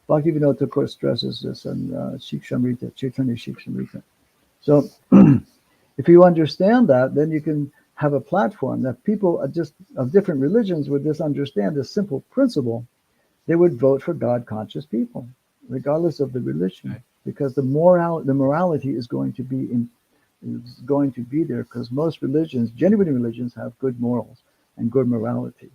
Bhaktivinoda, of course, stresses this on Shikshamrita, Chaitanya Shikshamrita. So if you understand that, then you can have a platform that people are just of different religions would just understand this simple principle, they would vote for God-conscious people, regardless of the religion, Right. because the morality is going to be there, because most religions, genuine religions, have good morals and good morality,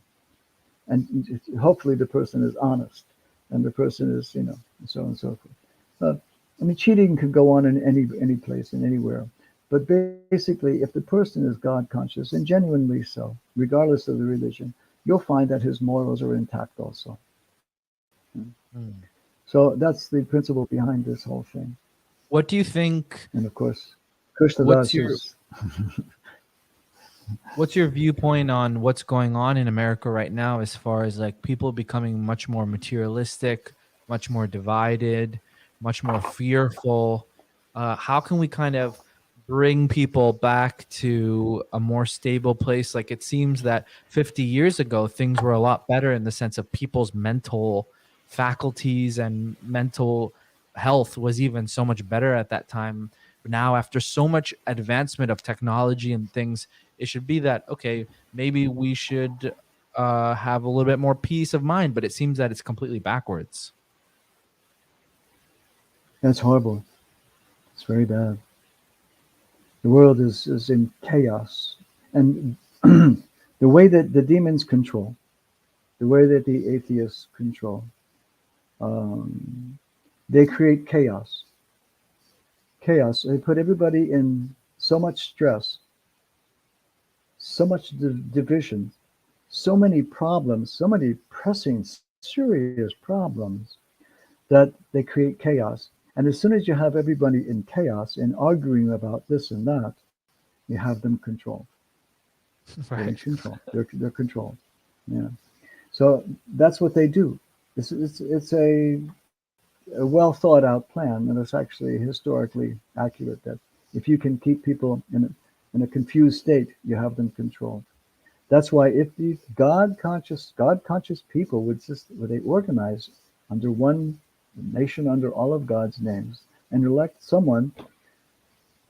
and hopefully the person is honest, and the person is, and so on and so forth. I mean, cheating could go on in any place and anywhere, but basically, if the person is God conscious and genuinely so, regardless of the religion, you'll find that his morals are intact also. Mm. So that's the principle behind this whole thing. What do you think? And of course, Krishna What's Das your is. What's your viewpoint on what's going on in America right now, as far as like people becoming much more materialistic, much more divided, much more fearful? How can we kind of bring people back to a more stable place? Like, it seems that 50 years ago, things were a lot better in the sense of people's mental faculties and mental health was even so much better at that time. Now, after so much advancement of technology and things, it should be that, okay, maybe we should have a little bit more peace of mind, but it seems that it's completely backwards. That's horrible. It's very bad. The world is in chaos. And the way that the demons control, the way that the atheists control, they create chaos. Chaos. They put everybody in so much stress, so much division, so many problems, so many pressing, serious problems, that they create chaos. And as soon as you have everybody in chaos and arguing about this and that, you have them controlled. They're in Right. control. They're controlled. Yeah. So that's what they do. It's a well thought out plan, and it's actually historically accurate that if you can keep people in a confused state, you have them controlled. That's why if these God conscious people would they organize under one nation, under all of God's names, and elect someone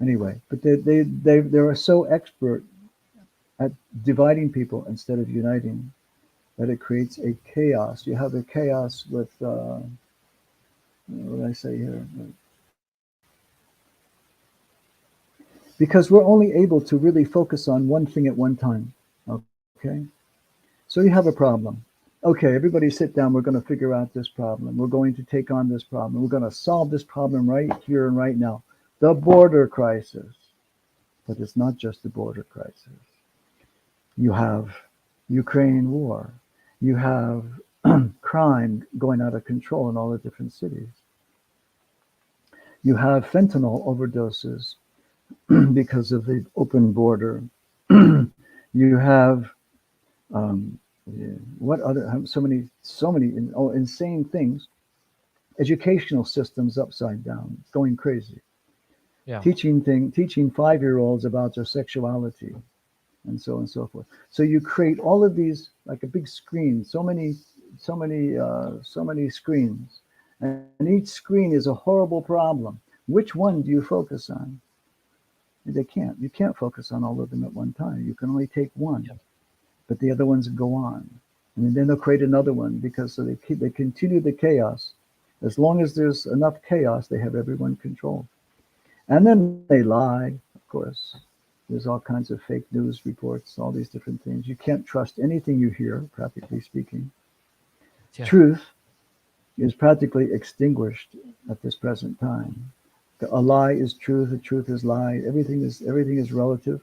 anyway. But they are so expert at dividing people instead of uniting that it creates a chaos. You have a chaos with what did I say here? Because we're only able to really focus on one thing at one time. Okay, so you have a problem. Okay, everybody sit down. We're going to figure out this problem. We're going to take on this problem. We're going to solve this problem right here and right now. The border crisis. But it's not just the border crisis. You have Ukraine war. You have crime going out of control in all the different cities. You have fentanyl overdoses because of the open border. You have what other so many insane things. Educational systems upside down, going crazy. Yeah. Teaching 5-year-olds about their sexuality, and so on and so forth. So you create all of these like a big screen, so many screens, and each screen is a horrible problem. Which one do you focus on? You can't focus on all of them at one time. You can only take one. Yeah. But the other ones go on, and then they'll create another one, because so they continue the chaos. As long as there's enough chaos, they have everyone controlled. And then they lie, of course. There's all kinds of fake news reports, all these different things. You can't trust anything you hear, practically speaking. Yeah. Truth is practically extinguished at this present time. A lie is truth, the truth is lie. Everything is relative.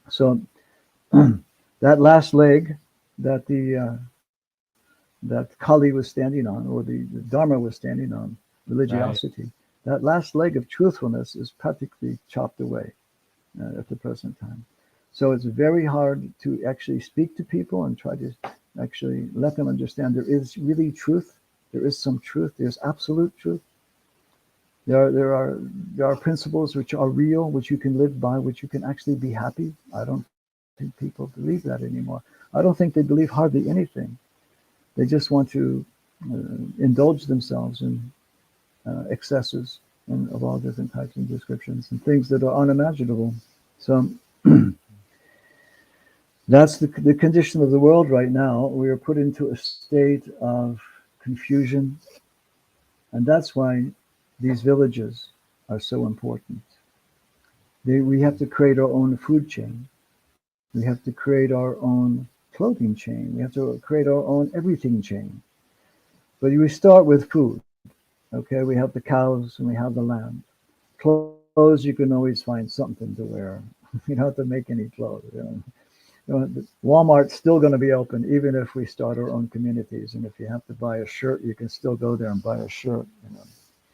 So that last leg that that Kali was standing on, or the Dharma was standing on, religiosity, that last leg of truthfulness is practically chopped away at the present time. So it's very hard to actually speak to people and try to actually let them understand there is really truth. There is some truth. There's absolute truth. There are principles which are real, which you can live by, which you can actually be happy. I don't think people believe that anymore. I don't think they believe hardly anything. They just want to indulge themselves in excesses and of all different types and descriptions and things that are unimaginable. So That's the condition of the world right now. We are put into a state of confusion, and that's why these villages are so important. We have to create our own food chain. We have to create our own clothing chain. We have to create our own everything chain. But we start with food. Okay, we have the cows and we have the land. Clothes, you can always find something to wear. You don't have to make any clothes. Walmart's still going to be open even if we start our own communities. And if you have to buy a shirt, you can still go there and buy a shirt.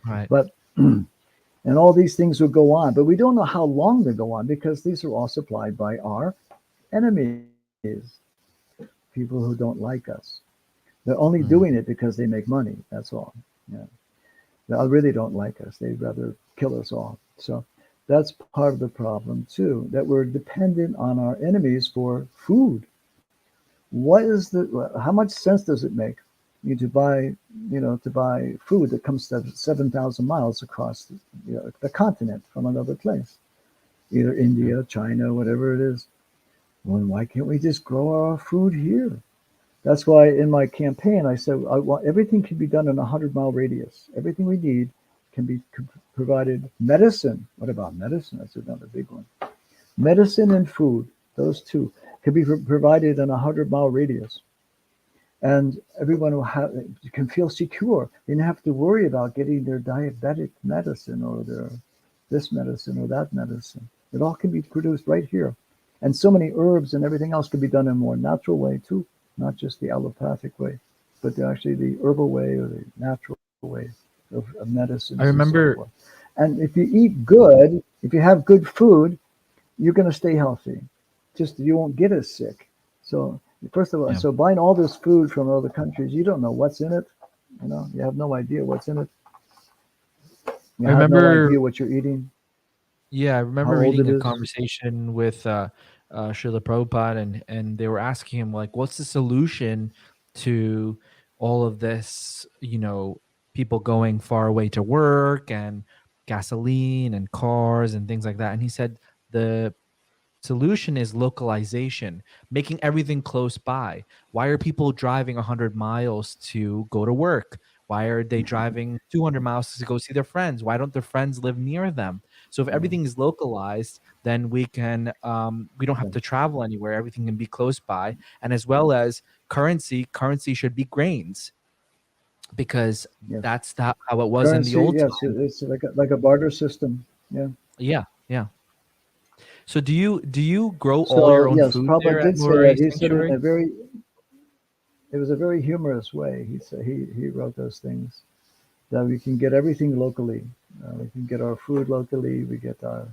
Right. But and all these things will go on, but we don't know how long they go on because these are all supplied by our enemies, people who don't like us. They're only doing it because they make money. That's all. Yeah. They really don't like us. They'd rather kill us all. So that's part of the problem too, that we're dependent on our enemies for food. How much sense does it make to buy food that comes 7,000 miles across the continent from another place, either India, China, whatever it is? Well, why can't we just grow our food here? That's why in my campaign I said I want everything can be done in a 100-mile radius. Everything we need can be provided. Medicine. What about medicine? That's another big one. Medicine and food, those two, can be provided in a 100-mile radius. And everyone can feel secure. They don't have to worry about getting their diabetic medicine or their this medicine or that medicine. It all can be produced right here. And so many herbs and everything else can be done in a more natural way too, not just the allopathic way, but actually the herbal way or the natural way of medicines I and so remember, forth. And if you eat good, if you have good food, you're going to stay healthy. Just you won't get as sick. So first of all, yeah. so buying all this food from other countries, you don't know what's in it. You have no idea what's in it. You I have no remember, idea what you're eating, yeah, I how remember old reading it a is. conversation with Srila Prabhupada, and they were asking him, like, what's the solution to all of this, people going far away to work and gasoline and cars and things like that. And he said the solution is localization, making everything close by. Why are people driving 100 miles to go to work? Why are they driving 200 miles to go see their friends? Why don't their friends live near them? So if Yeah, everything is localized, then we don't have yeah, to travel anywhere. Everything can be close by. And as well as currency should be grains, because yes. how it was in the Currency, old yes, time. it's like a barter system. Yeah. Yeah, yeah. So do you grow all So your own yes, food there Prabhupada at did say Murari that. He said it in Sanctuary? it was a very humorous way. He said he wrote those things that we can get everything locally. We can get our food locally. We get our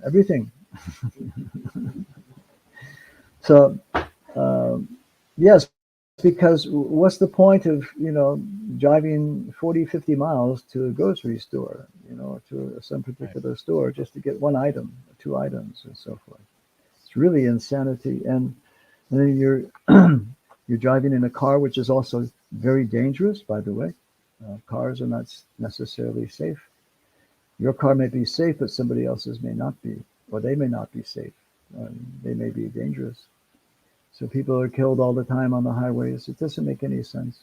everything. So yes, because what's the point of driving 40, 50 miles to a grocery store, to some Right. particular store just to get one item, two items, and so forth. It's really insanity. And then you're driving in a car, which is also very dangerous, by the way. Cars are not necessarily safe. Your car may be safe, but somebody else's may not be, or they may not be safe. They may be dangerous. So people are killed all the time on the highways. It doesn't make any sense.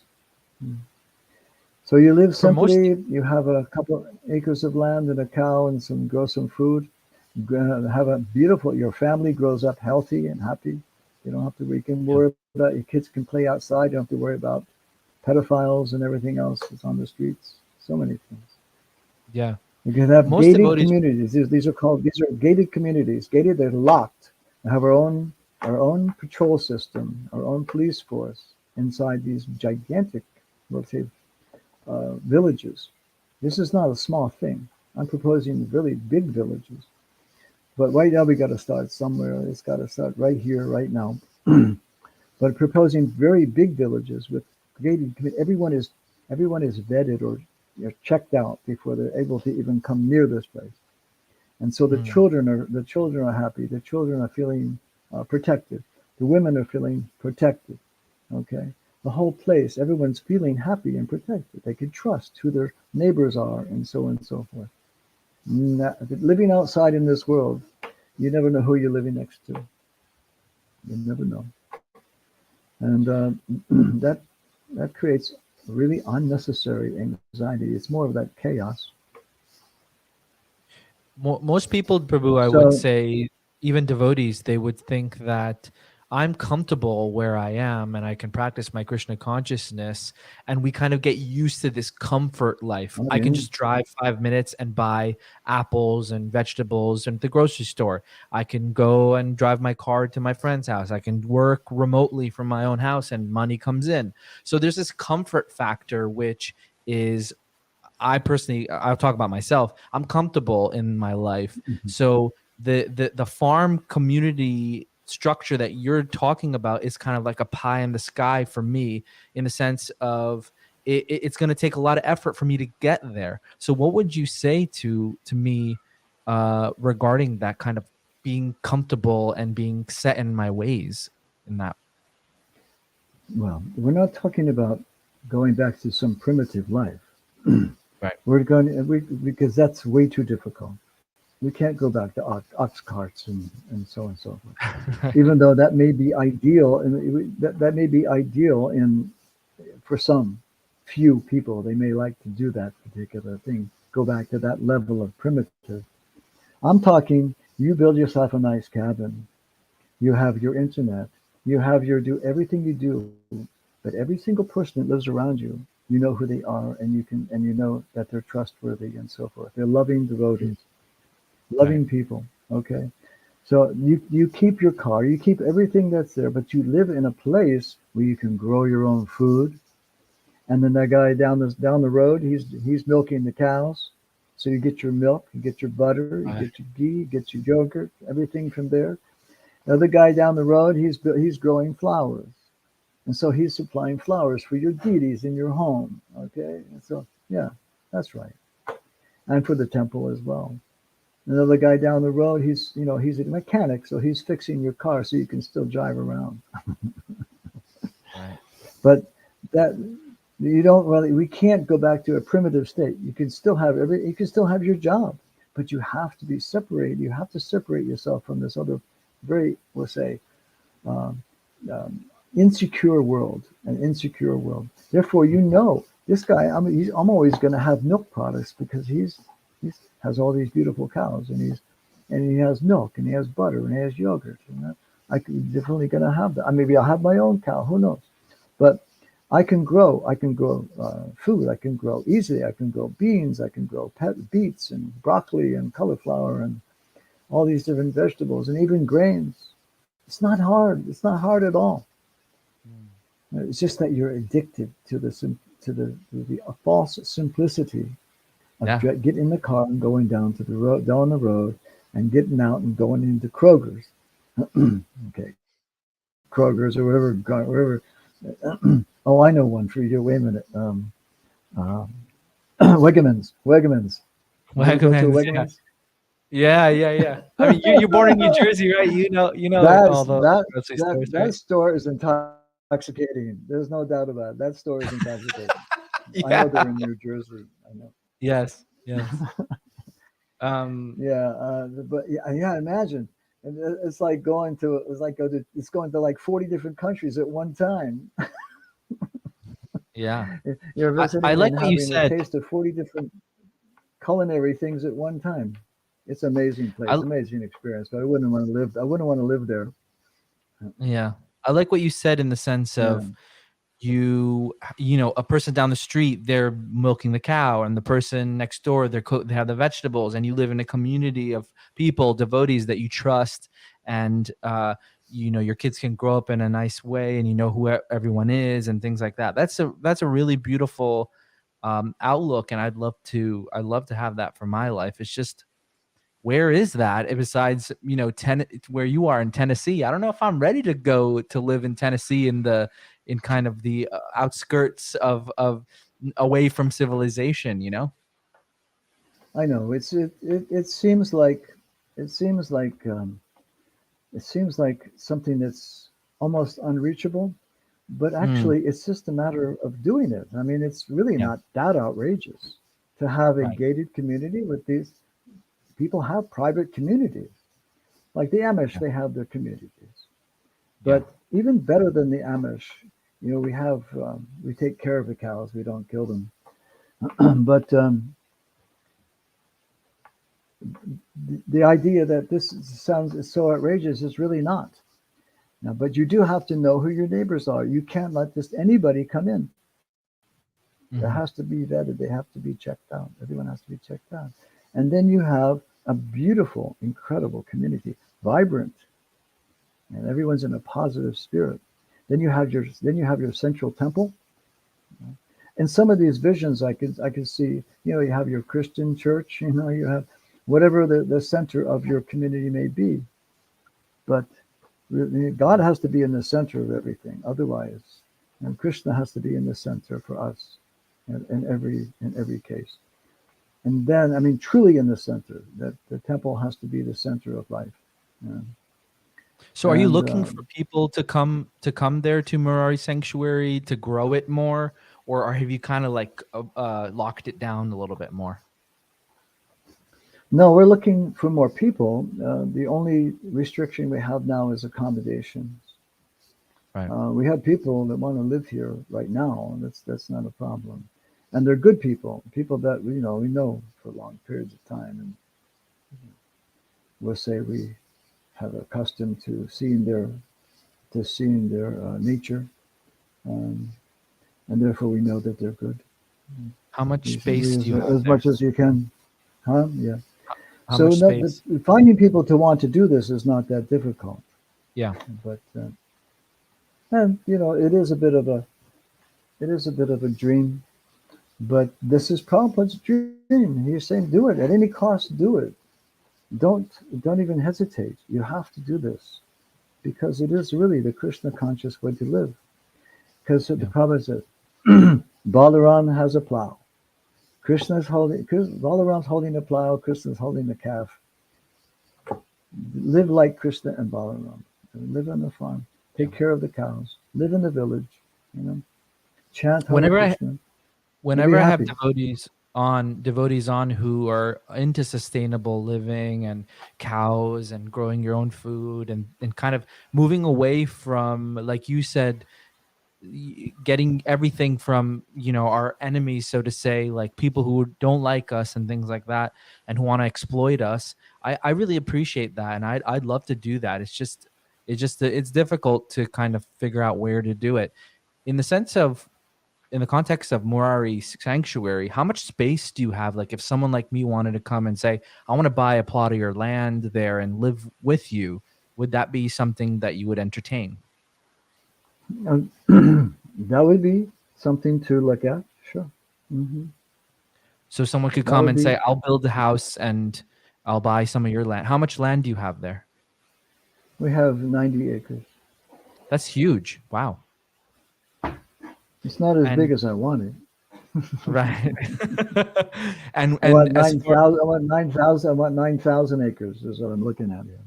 So you live For most simply. You have a couple acres of land and a cow and grow some food. Have a beautiful. Your family grows up healthy and happy. You don't have to. You can Yeah. worry about your kids can play outside. You don't have to worry about pedophiles and everything else that's on the streets. So many things. Yeah. You can have Most gated devotees. communities. These are gated communities. Gated, they're locked. We have our own patrol system, our own police force inside these gigantic, let's say, villages. This is not a small thing. I'm proposing really big villages. But right now we got to start somewhere. It's got to start right here, right now. But proposing very big villages with gated. Everyone is vetted or checked out before they're able to even come near this place. And so Mm, the children are happy. The children are feeling protected. The women are feeling protected. Okay, the whole place, everyone's feeling happy and protected. They can trust who their neighbors are, and so on and so forth. Living outside in this world, you never know who you're living next to. You never know. And that creates really unnecessary anxiety. It's more of that chaos. Most people, Prabhu, I would So say, even devotees, they would think that I'm comfortable where I am and I can practice my Krishna consciousness. And we kind of get used to this comfort life. I I can mean, just drive 5 minutes and buy apples and vegetables at the grocery store. I can go and drive my car to my friend's house. I can work remotely from my own house and money comes in. So there's this comfort factor, which is, I personally, I'll talk about myself. I'm comfortable in my life. So the farm community structure that you're talking about is kind of like a pie in the sky for me, in the sense of it's going to take a lot of effort for me to get there. So what would you say to me regarding that kind of being comfortable and being set in my ways in that? well, we're not talking about going back to some primitive life. Right. We're going because that's way too difficult. We can't go back to ox carts and so on and so forth. Even though that may be ideal, and that may be ideal in for some few people, they may like to do that particular thing. Go back to that level of primitive. I'm talking. You build yourself a nice cabin. You have your internet. You have your do everything you do, but every single person that lives around you, you know who they are, and you know that they're trustworthy and so forth. They're loving devotees, Right. loving people. Okay, so you keep your car, you keep everything that's there, but you live in a place where you can grow your own food. And then that guy down the road, he's milking the cows. So you get your milk, you get your butter, you Right. get your ghee, you get your yogurt, everything from there. The other guy down the road, he's growing flowers, and so he's supplying flowers for your deities in your home. Okay, and so yeah, that's right, and for the temple as well. Another guy down the road, he's a mechanic, so he's fixing your car so you can still drive around. Right. But that you don't really, we can't go back to a primitive state. You can still have your job, but you have to be separated. You have to separate yourself from this other very, we'll say, um, um, insecure world. Therefore, you know, this guy, I'm always going to have milk products because he has all these beautiful cows, and he has milk, and he has butter, and he has yogurt. I could definitely going to have that. Maybe I'll have my own cow. Who knows? But I can grow. I can grow food. I can grow easily. I can grow beans. I can grow beets and broccoli and cauliflower and all these different vegetables and even grains. It's not hard. It's not hard at all. It's just that you're addicted to the false simplicity of Yeah. getting in the car and going down the road, and getting out and going into Kroger's. Okay, Kroger's or wherever. Oh, I know one for you. Wait a minute. Um, Wegmans. You ever go to a Wagons. Yeah. Wegmans? Yeah. I mean, you're born in New Jersey, right? You know That's all the that grocery that stores, that right? store is intoxicating. There's no doubt about it. That store is intoxicating. I know they're Yeah. in New Jersey. I know. Yes. Yes. Um. Yeah, but yeah, imagine. And it's going to like 40 different countries at one time. Yeah. You're I visiting like and what you having a said. taste of 40 different culinary things at one time. It's an amazing place, I amazing experience. But I wouldn't want to live. I wouldn't want to live there. Yeah. I like what you said in the sense Yeah, of a person down the street, they're milking the cow, and the person next door, they have the vegetables, and you live in a community of people, devotees that you trust, and your kids can grow up in a nice way, and you know who everyone is and things like that. That's a really beautiful outlook, and I'd love to have that for my life. It's just, where is that besides where you are in Tennessee? I don't know if I'm ready to go to live in Tennessee in kind of the outskirts of away from civilization. I know. It seems like it seems like something that's almost unreachable, but Mm, actually, it's just a matter of doing it. I mean, it's really yeah. not that outrageous to have a Right. gated community with these people have private communities. Like the Amish, Yeah. they have their communities. But even better than the Amish, we take care of the cows. We don't kill them. But the idea that this sounds so outrageous is really not. Now, but you do have to know who your neighbors are. You can't let just anybody come in. There has to be vetted. They have to be checked out. Everyone has to be checked out. And then you have a beautiful, incredible community, vibrant, and everyone's in a positive spirit. Then you have your central temple. In some of these visions, I could see, you have your Christian church, you have whatever the center of your community may be. But God has to be in the center of everything. Otherwise, and Krishna has to be in the center for us in every case. And then, truly in the center, that the temple has to be the center of life. So are you looking for people to come there to Murari Sanctuary to grow it more, or have you kind of like locked it down a little bit more? No, we're looking for more people. The only restriction we have now is accommodations. Right. We have people that want to live here right now, and that's not a problem. And they're good people that we know for long periods of time, and we'll say we have accustomed to seeing their nature, and therefore we know that they're good. How much space do you have as there? much as you can, huh? Yeah. How So much space? finding people to want to do this is not that difficult. Yeah. But and it is a bit of a dream, but this is Prabhupada's dream. He's saying, do it at any cost. Do it. Don't even hesitate. You have to do this because it is really the Krishna conscious way to live. Because the Prabhupada says, Balaram has a plow. Balaram's holding a plow. Krishna's holding a calf. Live like Krishna and Balaram. Live on the farm. Take care of the cows. Live in the village. Chant Hare Krishna. Whenever I have devotees on who are into sustainable living and cows and growing your own food and kind of moving away from, like you said, getting everything from our enemies, so to say, like people who don't like us and things like that and who want to exploit us, I really appreciate that, and I'd love to do that. It's difficult to kind of figure out where to do it. In the context of Murari Sanctuary, how much space do you have? Like if someone like me wanted to come and say, I want to buy a plot of your land there and live with you, would that be something that you would entertain? That would be something to look at. Sure. Mm-hmm. So someone could come and say, I'll build a house and I'll buy some of your land. How much land do you have there? We have 90 acres. That's huge. Wow. It's not as big as I wanted. Right. and I want 9,000. I want 9,000 acres is what I'm looking at here.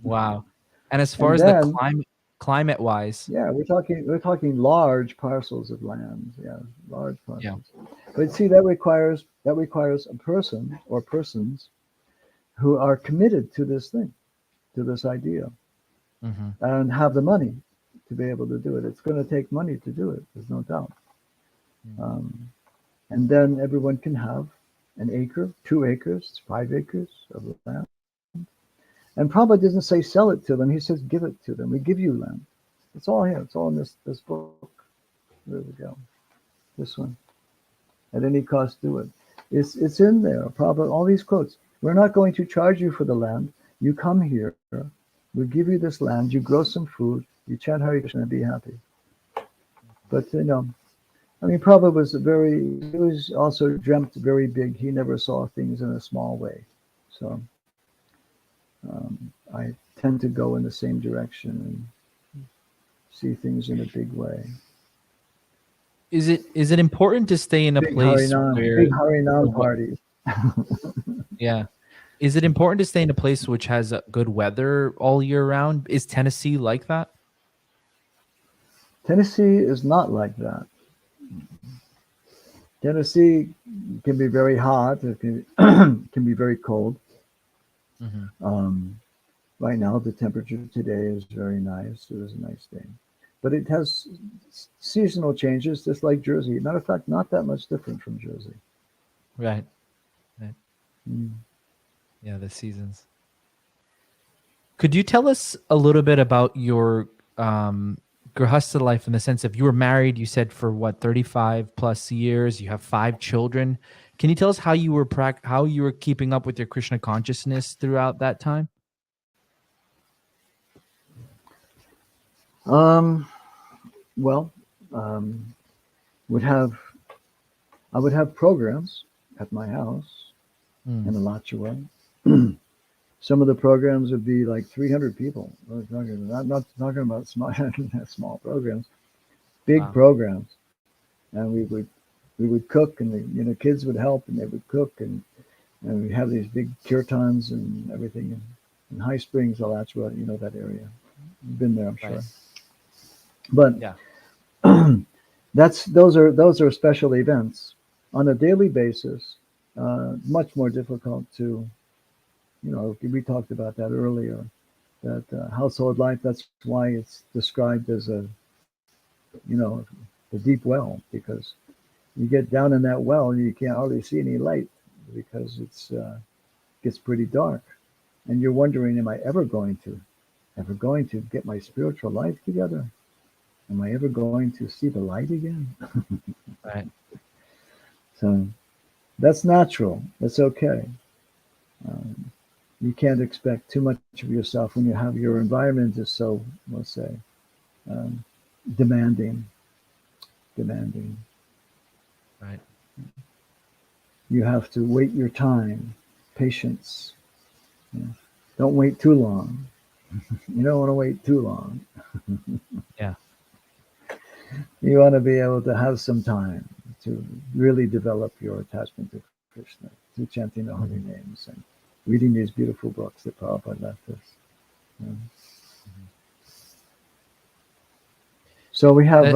Wow. And as far as the climate wise, yeah, we're talking large parcels of land. Yeah, large parcels. Yeah. But see, that requires a person or persons who are committed to this thing, to this idea, and have the money to be able to do it. It's going to take money to do it. There's no doubt. And then everyone can have an acre, 2 acres, 5 acres of land. And Prabhupada doesn't say sell it to them. He says give it to them. We give you land. It's all here. It's all in this book. There we go. This one. At any cost, do it. It's in there. Prabhupada, all these quotes. We're not going to charge you for the land. You come here. We give you this land. You grow some food. You chant Hare Krishna and be happy. But Prabhupada he was also dreamt very big. He never saw things in a small way. So I tend to go in the same direction and see things in a big way. Is it important to stay in a place where big Harinam parties? Yeah. Is it important to stay in a place which has good weather all year round? Is Tennessee like that? Tennessee is not like that. Tennessee can be very hot. It can be very cold. Right now, the temperature today is very nice. It was a nice day. But it has seasonal changes, just like Jersey. Matter of fact, not that much different from Jersey. Right. Right. Mm. Yeah, the seasons. Could you tell us a little bit about your grihastha life in the sense of you were married, you said for what, 35 plus years, you have 5 children. Can you tell us how you were how you were keeping up with your Krishna consciousness throughout that time? Well, um, would have I would have programs at my house in Alachua. Some of the programs would be like 300 people. Not talking about small small programs, big Wow. programs, and we would cook, and the kids would help, and they would cook, and we have these big kirtans and everything in High Springs, Alachua, that area. You've been there, I'm sure. Right. But Yeah. those are special events. On a daily basis, much more difficult to, we talked about that earlier, that household life, that's why it's described as a deep well, because you get down in that well and you can't hardly see any light because it's gets pretty dark. And you're wondering, am I ever going to get my spiritual life together? Am I ever going to see the light again? Right. So that's natural. That's okay. You can't expect too much of yourself when you have your environment is so, let's say, um, demanding. Right. You have to wait your time, patience. Yeah. Don't wait too long. You don't want to wait too long. Yeah. You want to be able to have some time to really develop your attachment to Krishna, to chanting the holy names and reading these beautiful books that Prabhupada left us. Yeah. So we have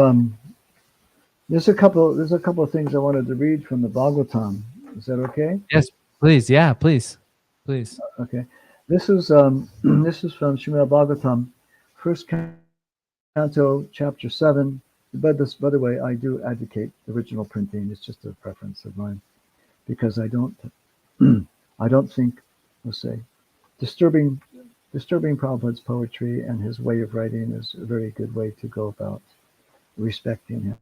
there's a couple of things I wanted to read from the Bhagavatam. Is that okay? Yes, please. Yeah, please. Okay. This is this is from Srimad Bhagavatam, first canto, chapter 7. But this, by the way, I do advocate the original printing. It's just a preference of mine, because I don't I don't think, let's say, disturbing Prabhupada's poetry and his way of writing is a very good way to go about respecting him.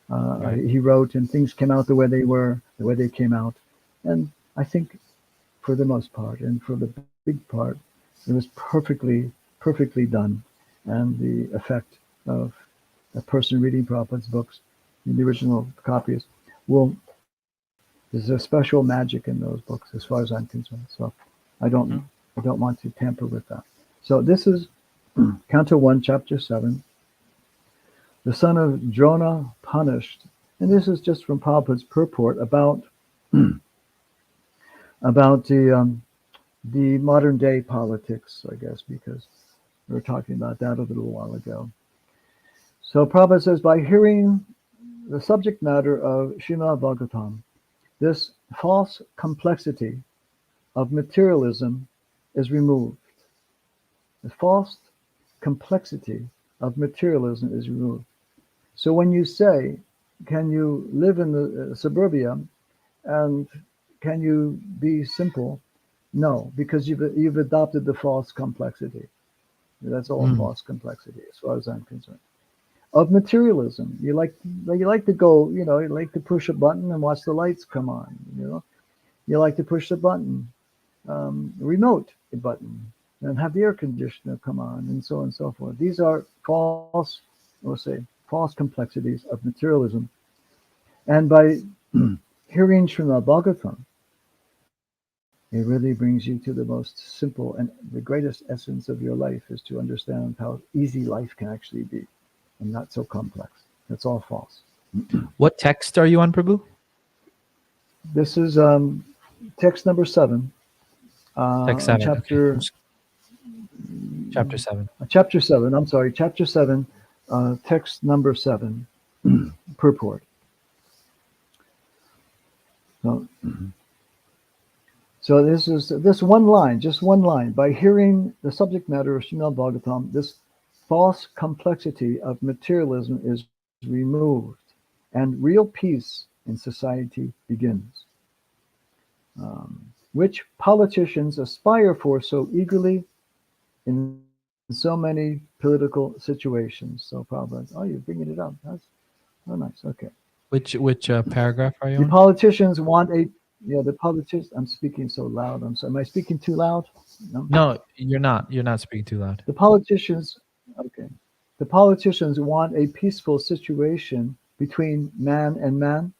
Right. He wrote, and things came out the way they were, the way they came out, and I think, for the most part, and for the big part, it was perfectly done, and the effect of a person reading Prabhupada's books in the original copies there's a special magic in those books, as far as I'm concerned. So I don't want to tamper with that. So this is Canto 1, Chapter 7. The son of Drona punished, and this is just from Prabhupada's purport about the modern day politics, I guess, because we were talking about that a little while ago. So Prabhupada says, by hearing the subject matter of Srimad Bhagavatam, this false complexity of materialism is removed. The false complexity of materialism is removed. So when you say, can you live in the suburbia and can you be simple? No, because you've adopted the false complexity. That's all false complexity, as far as I'm concerned. Of materialism, you like to go, you like to push a button and watch the lights come on. You like to push the button, remote button, and have the air conditioner come on, and so on and so forth. These are false complexities of materialism. And by hearing Srimad Bhagavatam, it really brings you to the most simple and the greatest essence of your life, is to understand how easy life can actually be and not so complex. That's all false. What text are you on, Prabhu? This is text number 7. Text 7. Chapter 7. Chapter 7. I'm sorry, Chapter 7, text number 7, purport. So this is this one line, just one line. By hearing the subject matter of Srimad Bhagavatam, this false complexity of materialism is removed, and real peace in society begins, which politicians aspire for so eagerly in so many political situations. So Prabhupada, oh, you're bringing it up. That's oh nice. Okay. Which paragraph are you The on? politicians want a yeah. The politicians. I'm speaking so loud. I'm sorry. Am I speaking too loud? No. No, you're not. You're not speaking too loud. The politicians. Okay. The politicians want a peaceful situation between man and man,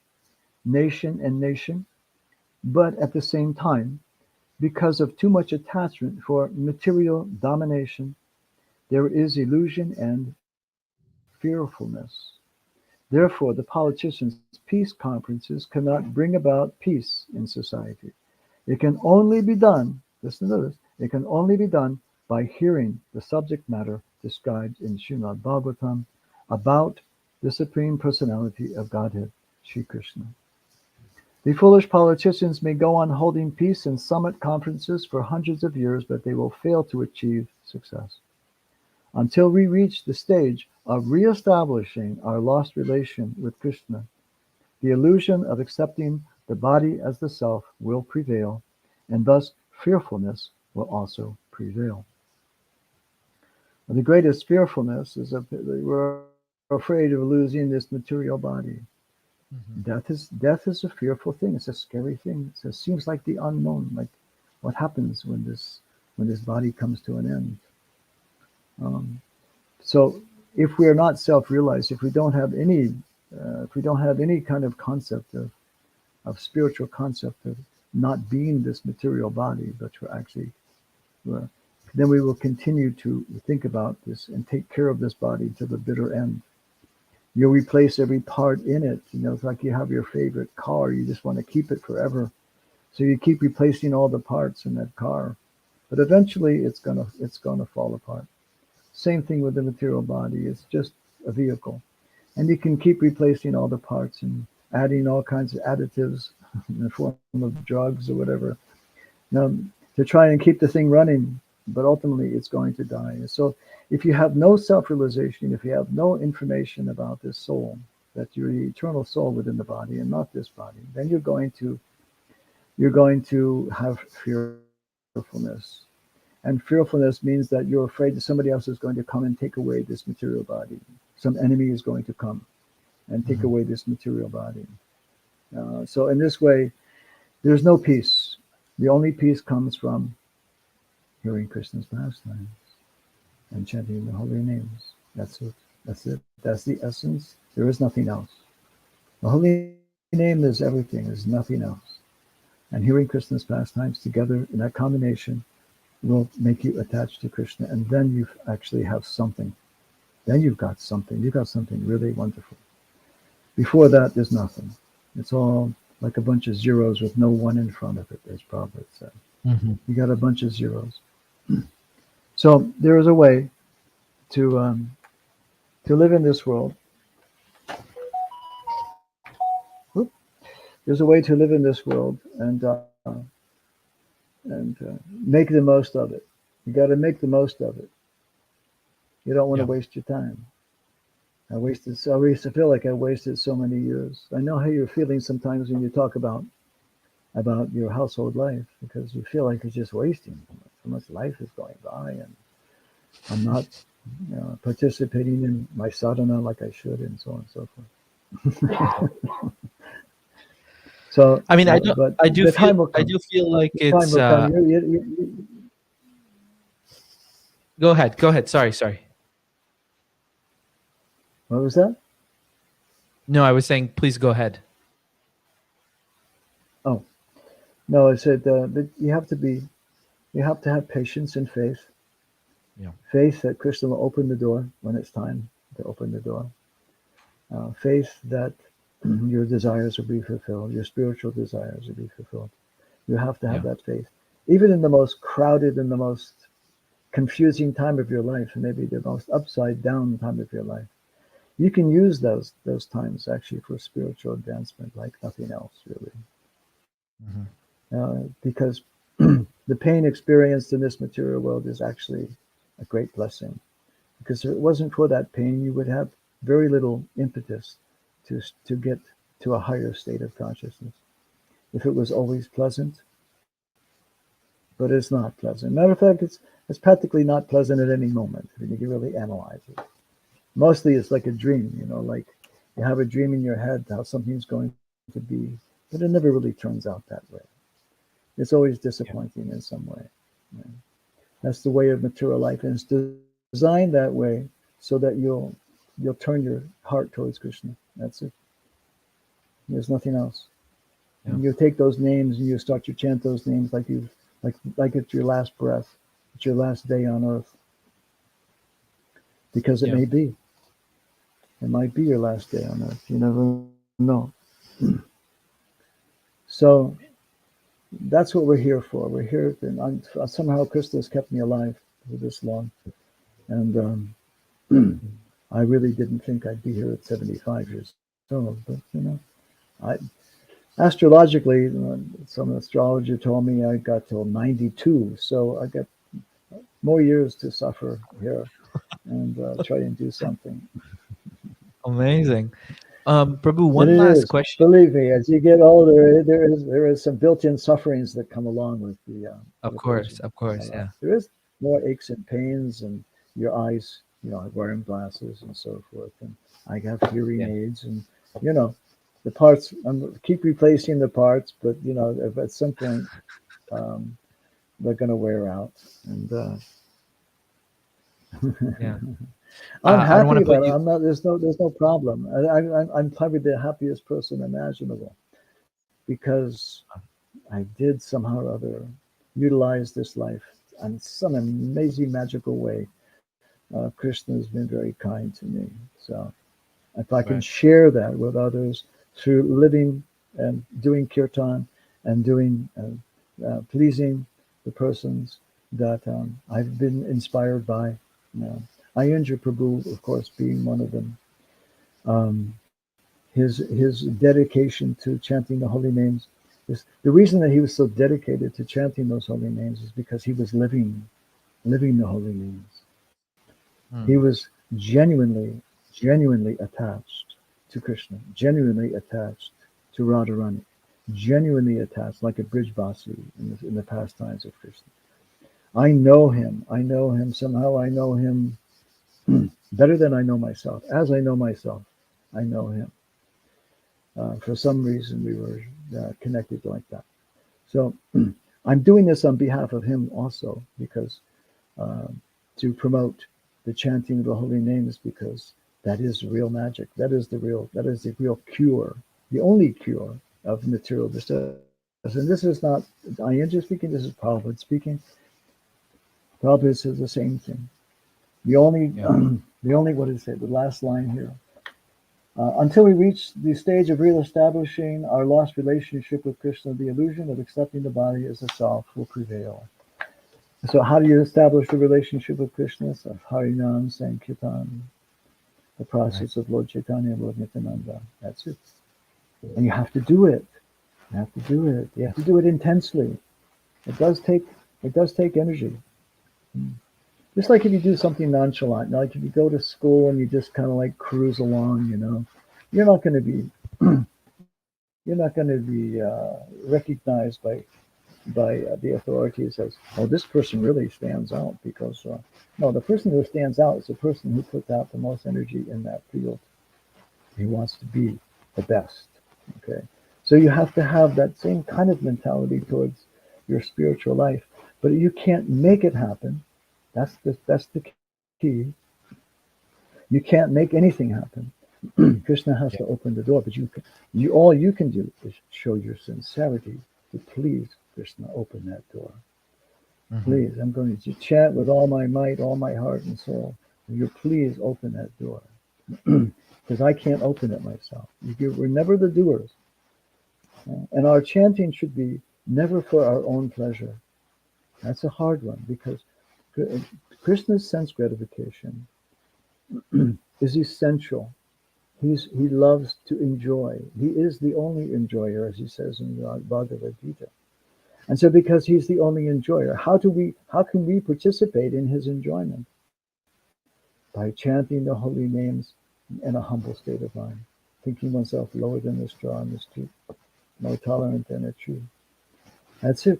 nation and nation, but at the same time, because of too much attachment for material domination, there is illusion and fearfulness. Therefore, the politicians' peace conferences cannot bring about peace in society. It can only be done, listen to this, it can only be done by hearing the subject matter described in Srimad Bhagavatam about the Supreme Personality of Godhead, Sri Krishna. The foolish politicians may go on holding peace and summit conferences for hundreds of years, but they will fail to achieve success. Until we reach the stage of re-establishing our lost relation with Krishna, the illusion of accepting the body as the self will prevail, and thus fearfulness will also prevail. The greatest fearfulness is that we're afraid of losing this material body. Death is a fearful thing. It's a scary thing. It seems like the unknown, like what happens when this body comes to an end. So if we are not self-realized, if we don't have any kind of concept of spiritual concept of not being this material body, but we're actually, then we will continue to think about this and take care of this body to the bitter end. You'll replace every part in it. It's like you have your favorite car. You just want to keep it forever. So you keep replacing all the parts in that car. But eventually it's gonna fall apart. Same thing with the material body. It's just a vehicle. And you can keep replacing all the parts and adding all kinds of additives in the form of drugs or whatever, to try and keep the thing running, but ultimately it's going to die. So if you have no self-realization, if you have no information about this soul, that you're the eternal soul within the body and not this body, then you're going to have fearfulness. And fearfulness means that you're afraid that somebody else is going to come and take away this material body. Some enemy is going to come and take away this material body. So in this way, there's no peace. The only peace comes from hearing Krishna's pastimes and chanting the holy names. That's it. That's it. That's the essence. There is nothing else. The holy name is everything. There's nothing else. And hearing Krishna's pastimes together in that combination will make you attached to Krishna, and then you actually have something. Then you've got something. You've got something really wonderful. Before that, there's nothing. It's all like a bunch of zeros with no one in front of it, as Prabhupada said. You got a bunch of zeros. So there is a way to live in this world. There's a way to live in this world and make the most of it. You got to make the most of it. You don't want to waste your time. I used to feel like I wasted so many years. I know how you're feeling sometimes when you talk about your household life, because you feel like it's just wasting. So much life is going by, and I'm not participating in my sadhana like I should, and so on and so forth. So I mean, I do feel like it's. Go ahead. Sorry. What was that? No, I was saying, please go ahead. Oh, no, I said that you have to have patience and faith. Yeah. Faith that Krishna will open the door when it's time to open the door. Faith that your desires will be fulfilled, your spiritual desires will be fulfilled. You have to have that faith. Even in the most crowded and the most confusing time of your life, maybe the most upside down time of your life, you can use those times actually for spiritual advancement like nothing else, really. Because the pain experienced in this material world is actually a great blessing. Because if it wasn't for that pain, you would have very little impetus to get to a higher state of consciousness. If it was always pleasant, but it's not pleasant. Matter of fact, it's practically not pleasant at any moment when you can really analyze it. Mostly it's like a dream, like you have a dream in your head how something's going to be, but it never really turns out that way. It's always disappointing in some way. Yeah. That's the way of material life, and it's designed that way so that you'll turn your heart towards Krishna. That's it. There's nothing else. Yeah. And you take those names and you start to chant those names like it's your last breath, it's your last day on earth. Because it may be. It might be your last day on earth. You never know. So that's what we're here for. We're here, and somehow Krishna has kept me alive for this long. And I really didn't think I'd be here at 75 years old. But, astrologically, some astrologer told me I got till 92. So I got more years to suffer here and try and do something. Amazing. Prabhu, one last question. Believe me, as you get older, there is some built-in sufferings that come along with the. Of course, yeah. There is more aches and pains, and your eyes. I'm wearing glasses and so forth, and I have hearing aids, and the parts. Keep replacing the parts, but at some point, they're going to wear out, and. Yeah. I'm happy that I'm not. There's no problem. I'm probably the happiest person imaginable, because I did somehow or other utilize this life in some amazing magical way. Krishna has been very kind to me. So if I can share that with others through living and doing kirtan and doing pleasing the persons that I've been inspired by. Ayendra Prabhu, of course, being one of them. His dedication to chanting the holy names is the reason that he was so dedicated to chanting those holy names is because he was living the holy names. He was genuinely attached to Krishna, genuinely attached to Radharani, genuinely attached, like a Brijvasi in the pastimes of Krishna. I know him. Somehow I know him better than I know myself. As I know myself, I know him. For some reason, we were connected like that. So I'm doing this on behalf of him also, because to promote the chanting of the holy names, because that is real magic. That is the real cure, the only cure of material distress. And this is not Ayendra speaking. This is Prabhupada speaking. Prabhupada says the same thing. The only, what did it say? The last line here. Until we reach the stage of reestablishing our lost relationship with Krishna, the illusion of accepting the body as a self will prevail. So how do you establish the relationship with Krishna? So Harinam, Sankirtan, the process of Lord Chaitanya and Lord Nityananda. That's it. And you have to do it. You have to do it intensely. It does take energy. Just like if you do something nonchalant, like if you go to school and you just kind of like cruise along, you're not going to be recognized by the authorities as, oh, this person really stands out, because no, the person who stands out is the person who puts out the most energy in that field. He wants to be the best. Okay, so you have to have that same kind of mentality towards your spiritual life, but you can't make it happen. That's the key. You can't make anything happen. Krishna has to open the door, but all you can do is show your sincerity to please Krishna, open that door. Please, I'm going to chant with all my might, all my heart and soul. Will you please open that door? Because I can't open it myself. We're never the doers. And our chanting should be never for our own pleasure. That's a hard one, because Krishna's sense gratification is essential. He loves to enjoy. He is the only enjoyer, as he says in the Bhagavad Gita. And so because he's the only enjoyer, how can we participate in his enjoyment? By chanting the holy names in a humble state of mind, thinking oneself lower than the straw in the street, more tolerant than a tree. That's it.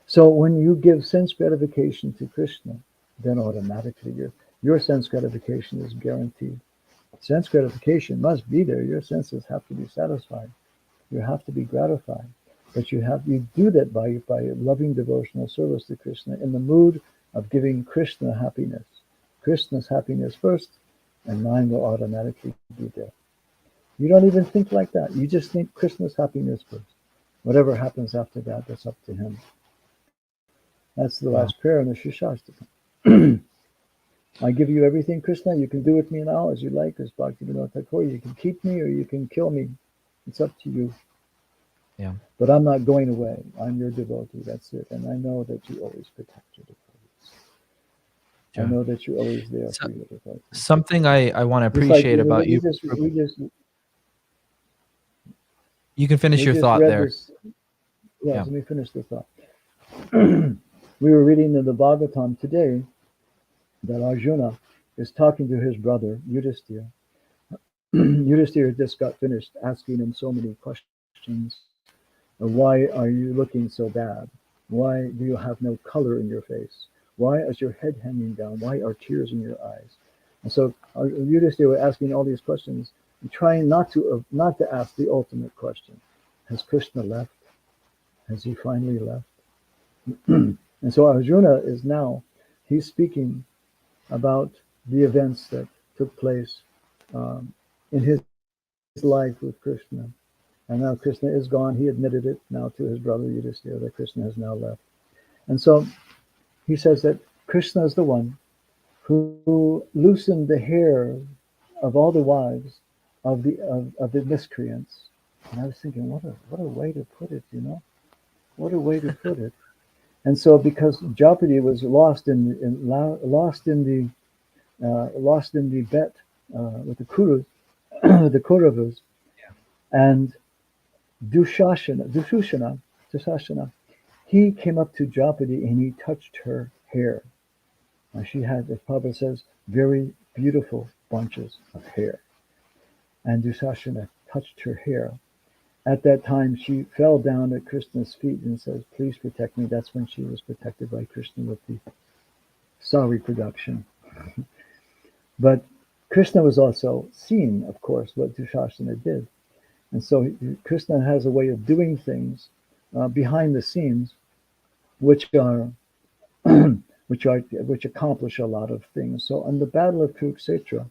So when you give sense gratification to Krishna, then automatically your sense gratification is guaranteed. Sense gratification must be there. Your senses have to be satisfied. You have to be gratified. But you do that by loving devotional service to Krishna in the mood of giving Krishna happiness. Krishna's happiness first, and mine will automatically be there. You don't even think like that. You just think Krishna's happiness first. Whatever happens after that, that's up to him. That's the last prayer in the Shishastakam. I give you everything, Krishna. You can do with me now as you like, as Bhaktivinoda Thakur. You can keep me or you can kill me. It's up to you. Yeah. But I'm not going away. I'm your devotee. That's it. And I know that you always protect your devotees. Sure. I know that you're always there for your devotees. Something I want to Just like appreciate about you. You can finish we your just thought read there. this. Yeah, let me finish the thought. We were reading in the Bhagavatam today that Arjuna is talking to his brother Yudhisthira. Yudhisthira just got finished asking him so many questions. Why are you looking so bad? Why do you have no color in your face? Why is your head hanging down? Why are tears in your eyes? And so Yudhisthira was asking all these questions, trying not to ask the ultimate question: has Krishna left? Has he finally left? And so Arjuna he's speaking about the events that took place in his life with Krishna. And now Krishna is gone. He admitted it now to his brother Yudhisthira that Krishna has now left. And so he says that Krishna is the one who loosened the hair of all the wives of the miscreants. And I was thinking, what a way to put it, What a way to put it. And so, because Draupadi was lost in the bet with the Kurus, the Kauravas, and Dushashana, he came up to Draupadi and he touched her hair. Now she had, as Prabhupada says, very beautiful bunches of hair, and Dushashana touched her hair. At that time, she fell down at Krishna's feet and says, "Please protect me." That's when she was protected by Krishna with the sari production. But Krishna was also seeing, of course, what Dushashana did. And so Krishna has a way of doing things behind the scenes, which accomplish a lot of things. So in the Battle of Kurukshetra,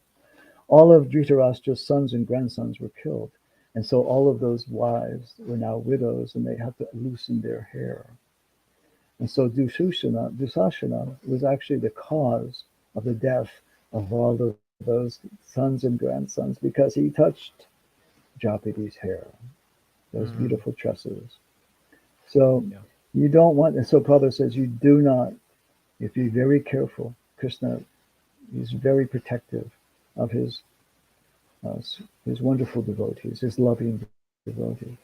all of Dhritarashtra's sons and grandsons were killed. And so all of those wives were now widows and they had to loosen their hair. And so Dushashana was actually the cause of the death of all of those sons and grandsons because he touched Draupadi's hair, those beautiful tresses. So you don't want, and so Prabhupada says you do not, if you're very careful, Krishna is very protective of his wonderful devotees, his loving devotees.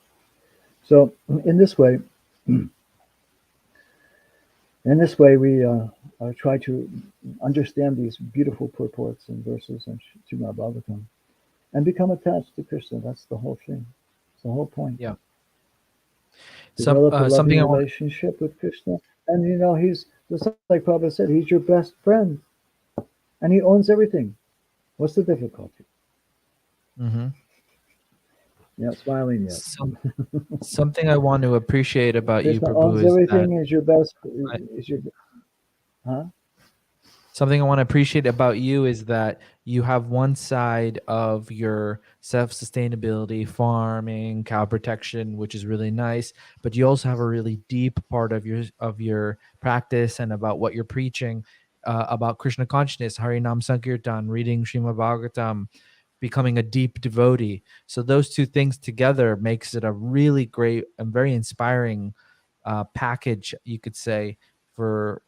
So in this way we try to understand these beautiful purports and verses in Srimad Bhagavatam and become attached to Krishna. That's the whole thing. It's the whole point. Yeah. Develop a loving relationship with Krishna. And he's, just like Prabhupada said, he's your best friend. And he owns everything. What's the difficulty? Mm-hmm. Yeah, smiling yet. Something I want to appreciate about Krishna you, Prabhu, owns everything. Is your best. Something I want to appreciate about you is that you have one side of your self-sustainability, farming, cow protection, which is really nice, but you also have a really deep part of your practice and about what you're preaching about Krishna consciousness, Harinam Sankirtan, reading Srimad Bhagavatam, becoming a deep devotee. So those two things together makes it a really great and very inspiring package, you could say, for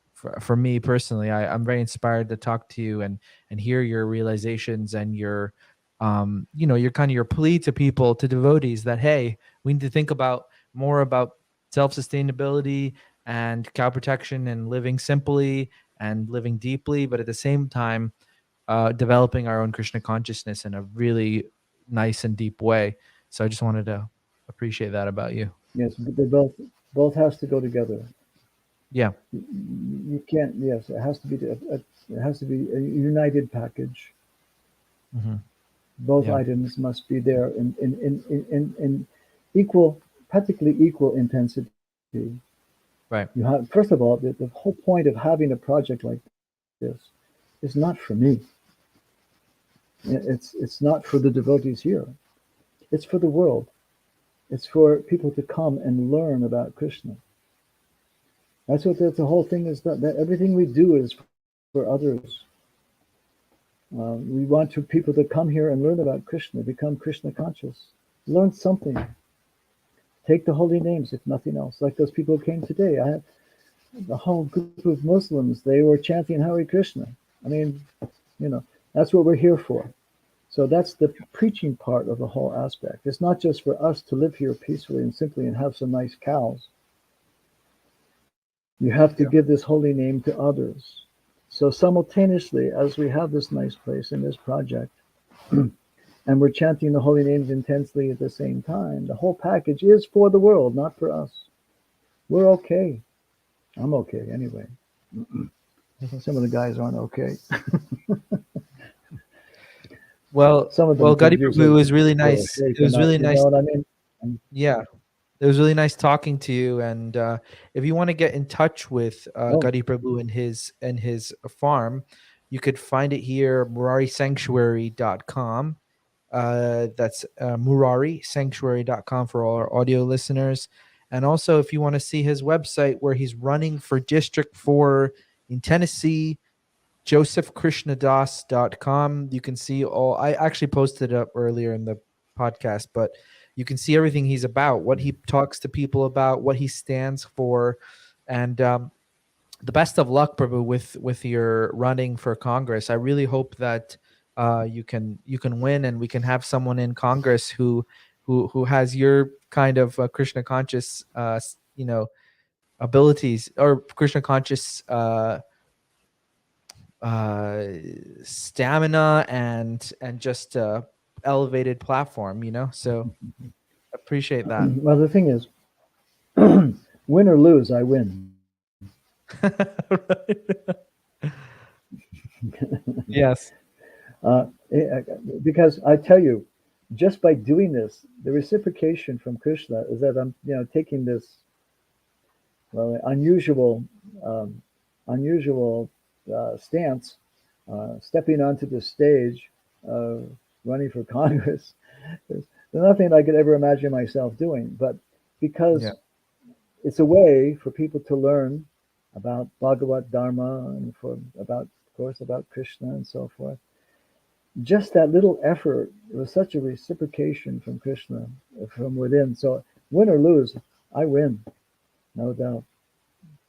me personally. I'm very inspired to talk to you and hear your realizations and your your kind of your plea to people, to devotees, that hey, we need to think about more about self-sustainability and cow protection and living simply and living deeply, but at the same time, developing our own Krishna consciousness in a really nice and deep way. So I just wanted to appreciate that about you. Yes, but they both has to go together. Yeah. You can't. Yes, it has to be a united package. Mm-hmm. Both Yeah. items must be there in equal, practically equal intensity. Right. You have, first of all, the whole point of having a project like this is not for me. It's not for the devotees here. It's for the world. It's for people to come and learn about Krishna. That's what the whole thing is. That everything we do is for others. We want people to come here and learn about Krishna, become Krishna conscious, learn something. Take the holy names, if nothing else. Like those people who came today. I had the whole group of Muslims. They were chanting Hare Krishna. I mean, that's what we're here for. So that's the preaching part of the whole aspect. It's not just for us to live here peacefully and simply and have some nice cows. You have to give this holy name to others. So simultaneously, as we have this nice place in this project, and we're chanting the holy names intensely at the same time, the whole package is for the world, not for us. We're okay. I'm okay anyway. Some of the guys aren't okay. Well, Some of them Gadi could use Prabhu, it a- was really nice. shake It was and really you nice. know what I mean? Yeah. It was really nice talking to you. And if you want to get in touch with Gadi Prabhu and his farm, you could find it here, murarisanctuary.com. That's murarisanctuary.com for all our audio listeners. And also, if you want to see his website where he's running for District 4 in Tennessee, josephkrishnadas.com. You can see all. I actually posted it up earlier in the podcast, but you can see everything he's about, what he talks to people about, what he stands for. And the best of luck, Prabhu, with your running for Congress. I really hope that you can win, and we can have someone in Congress who has your kind of Krishna conscious abilities, or Krishna conscious stamina and just elevated platform, so appreciate that. Well, the thing is, win or lose, I win. Yes. Because I tell you, just by doing this, the reciprocation from Krishna is that I'm, taking this unusual stance, stepping onto the stage, running for Congress. There's nothing I could ever imagine myself doing, but because it's a way for people to learn about Bhagavat Dharma and about Krishna and so forth. Just that little effort was such a reciprocation from Krishna from within. So win or lose, I win, no doubt.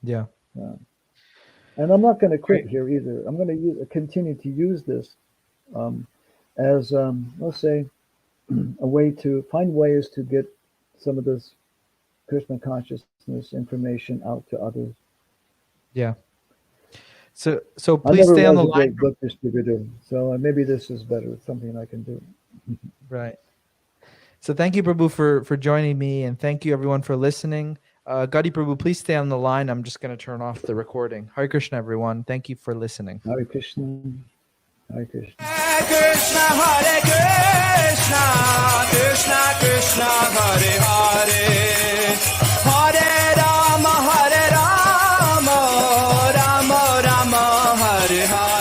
Yeah. And I'm not going to quit here either. I'm going to continue to use this as, let's say, a way to find ways to get some of this Krishna consciousness information out to others. Yeah. So please stay on the line. I never was a great book distributor, so maybe this is better. It's something I can do. Right. So thank you, Prabhu, for joining me, and thank you everyone for listening. Gadi Prabhu, please stay on the line. I'm just going to turn off the recording. Hare Krishna, everyone. Thank you for listening. Hare Krishna. Hare Krishna. Hare Krishna, Hare Krishna, Krishna Krishna, Hare Hare, Hare Rama, Rama Rama, Hare Hare.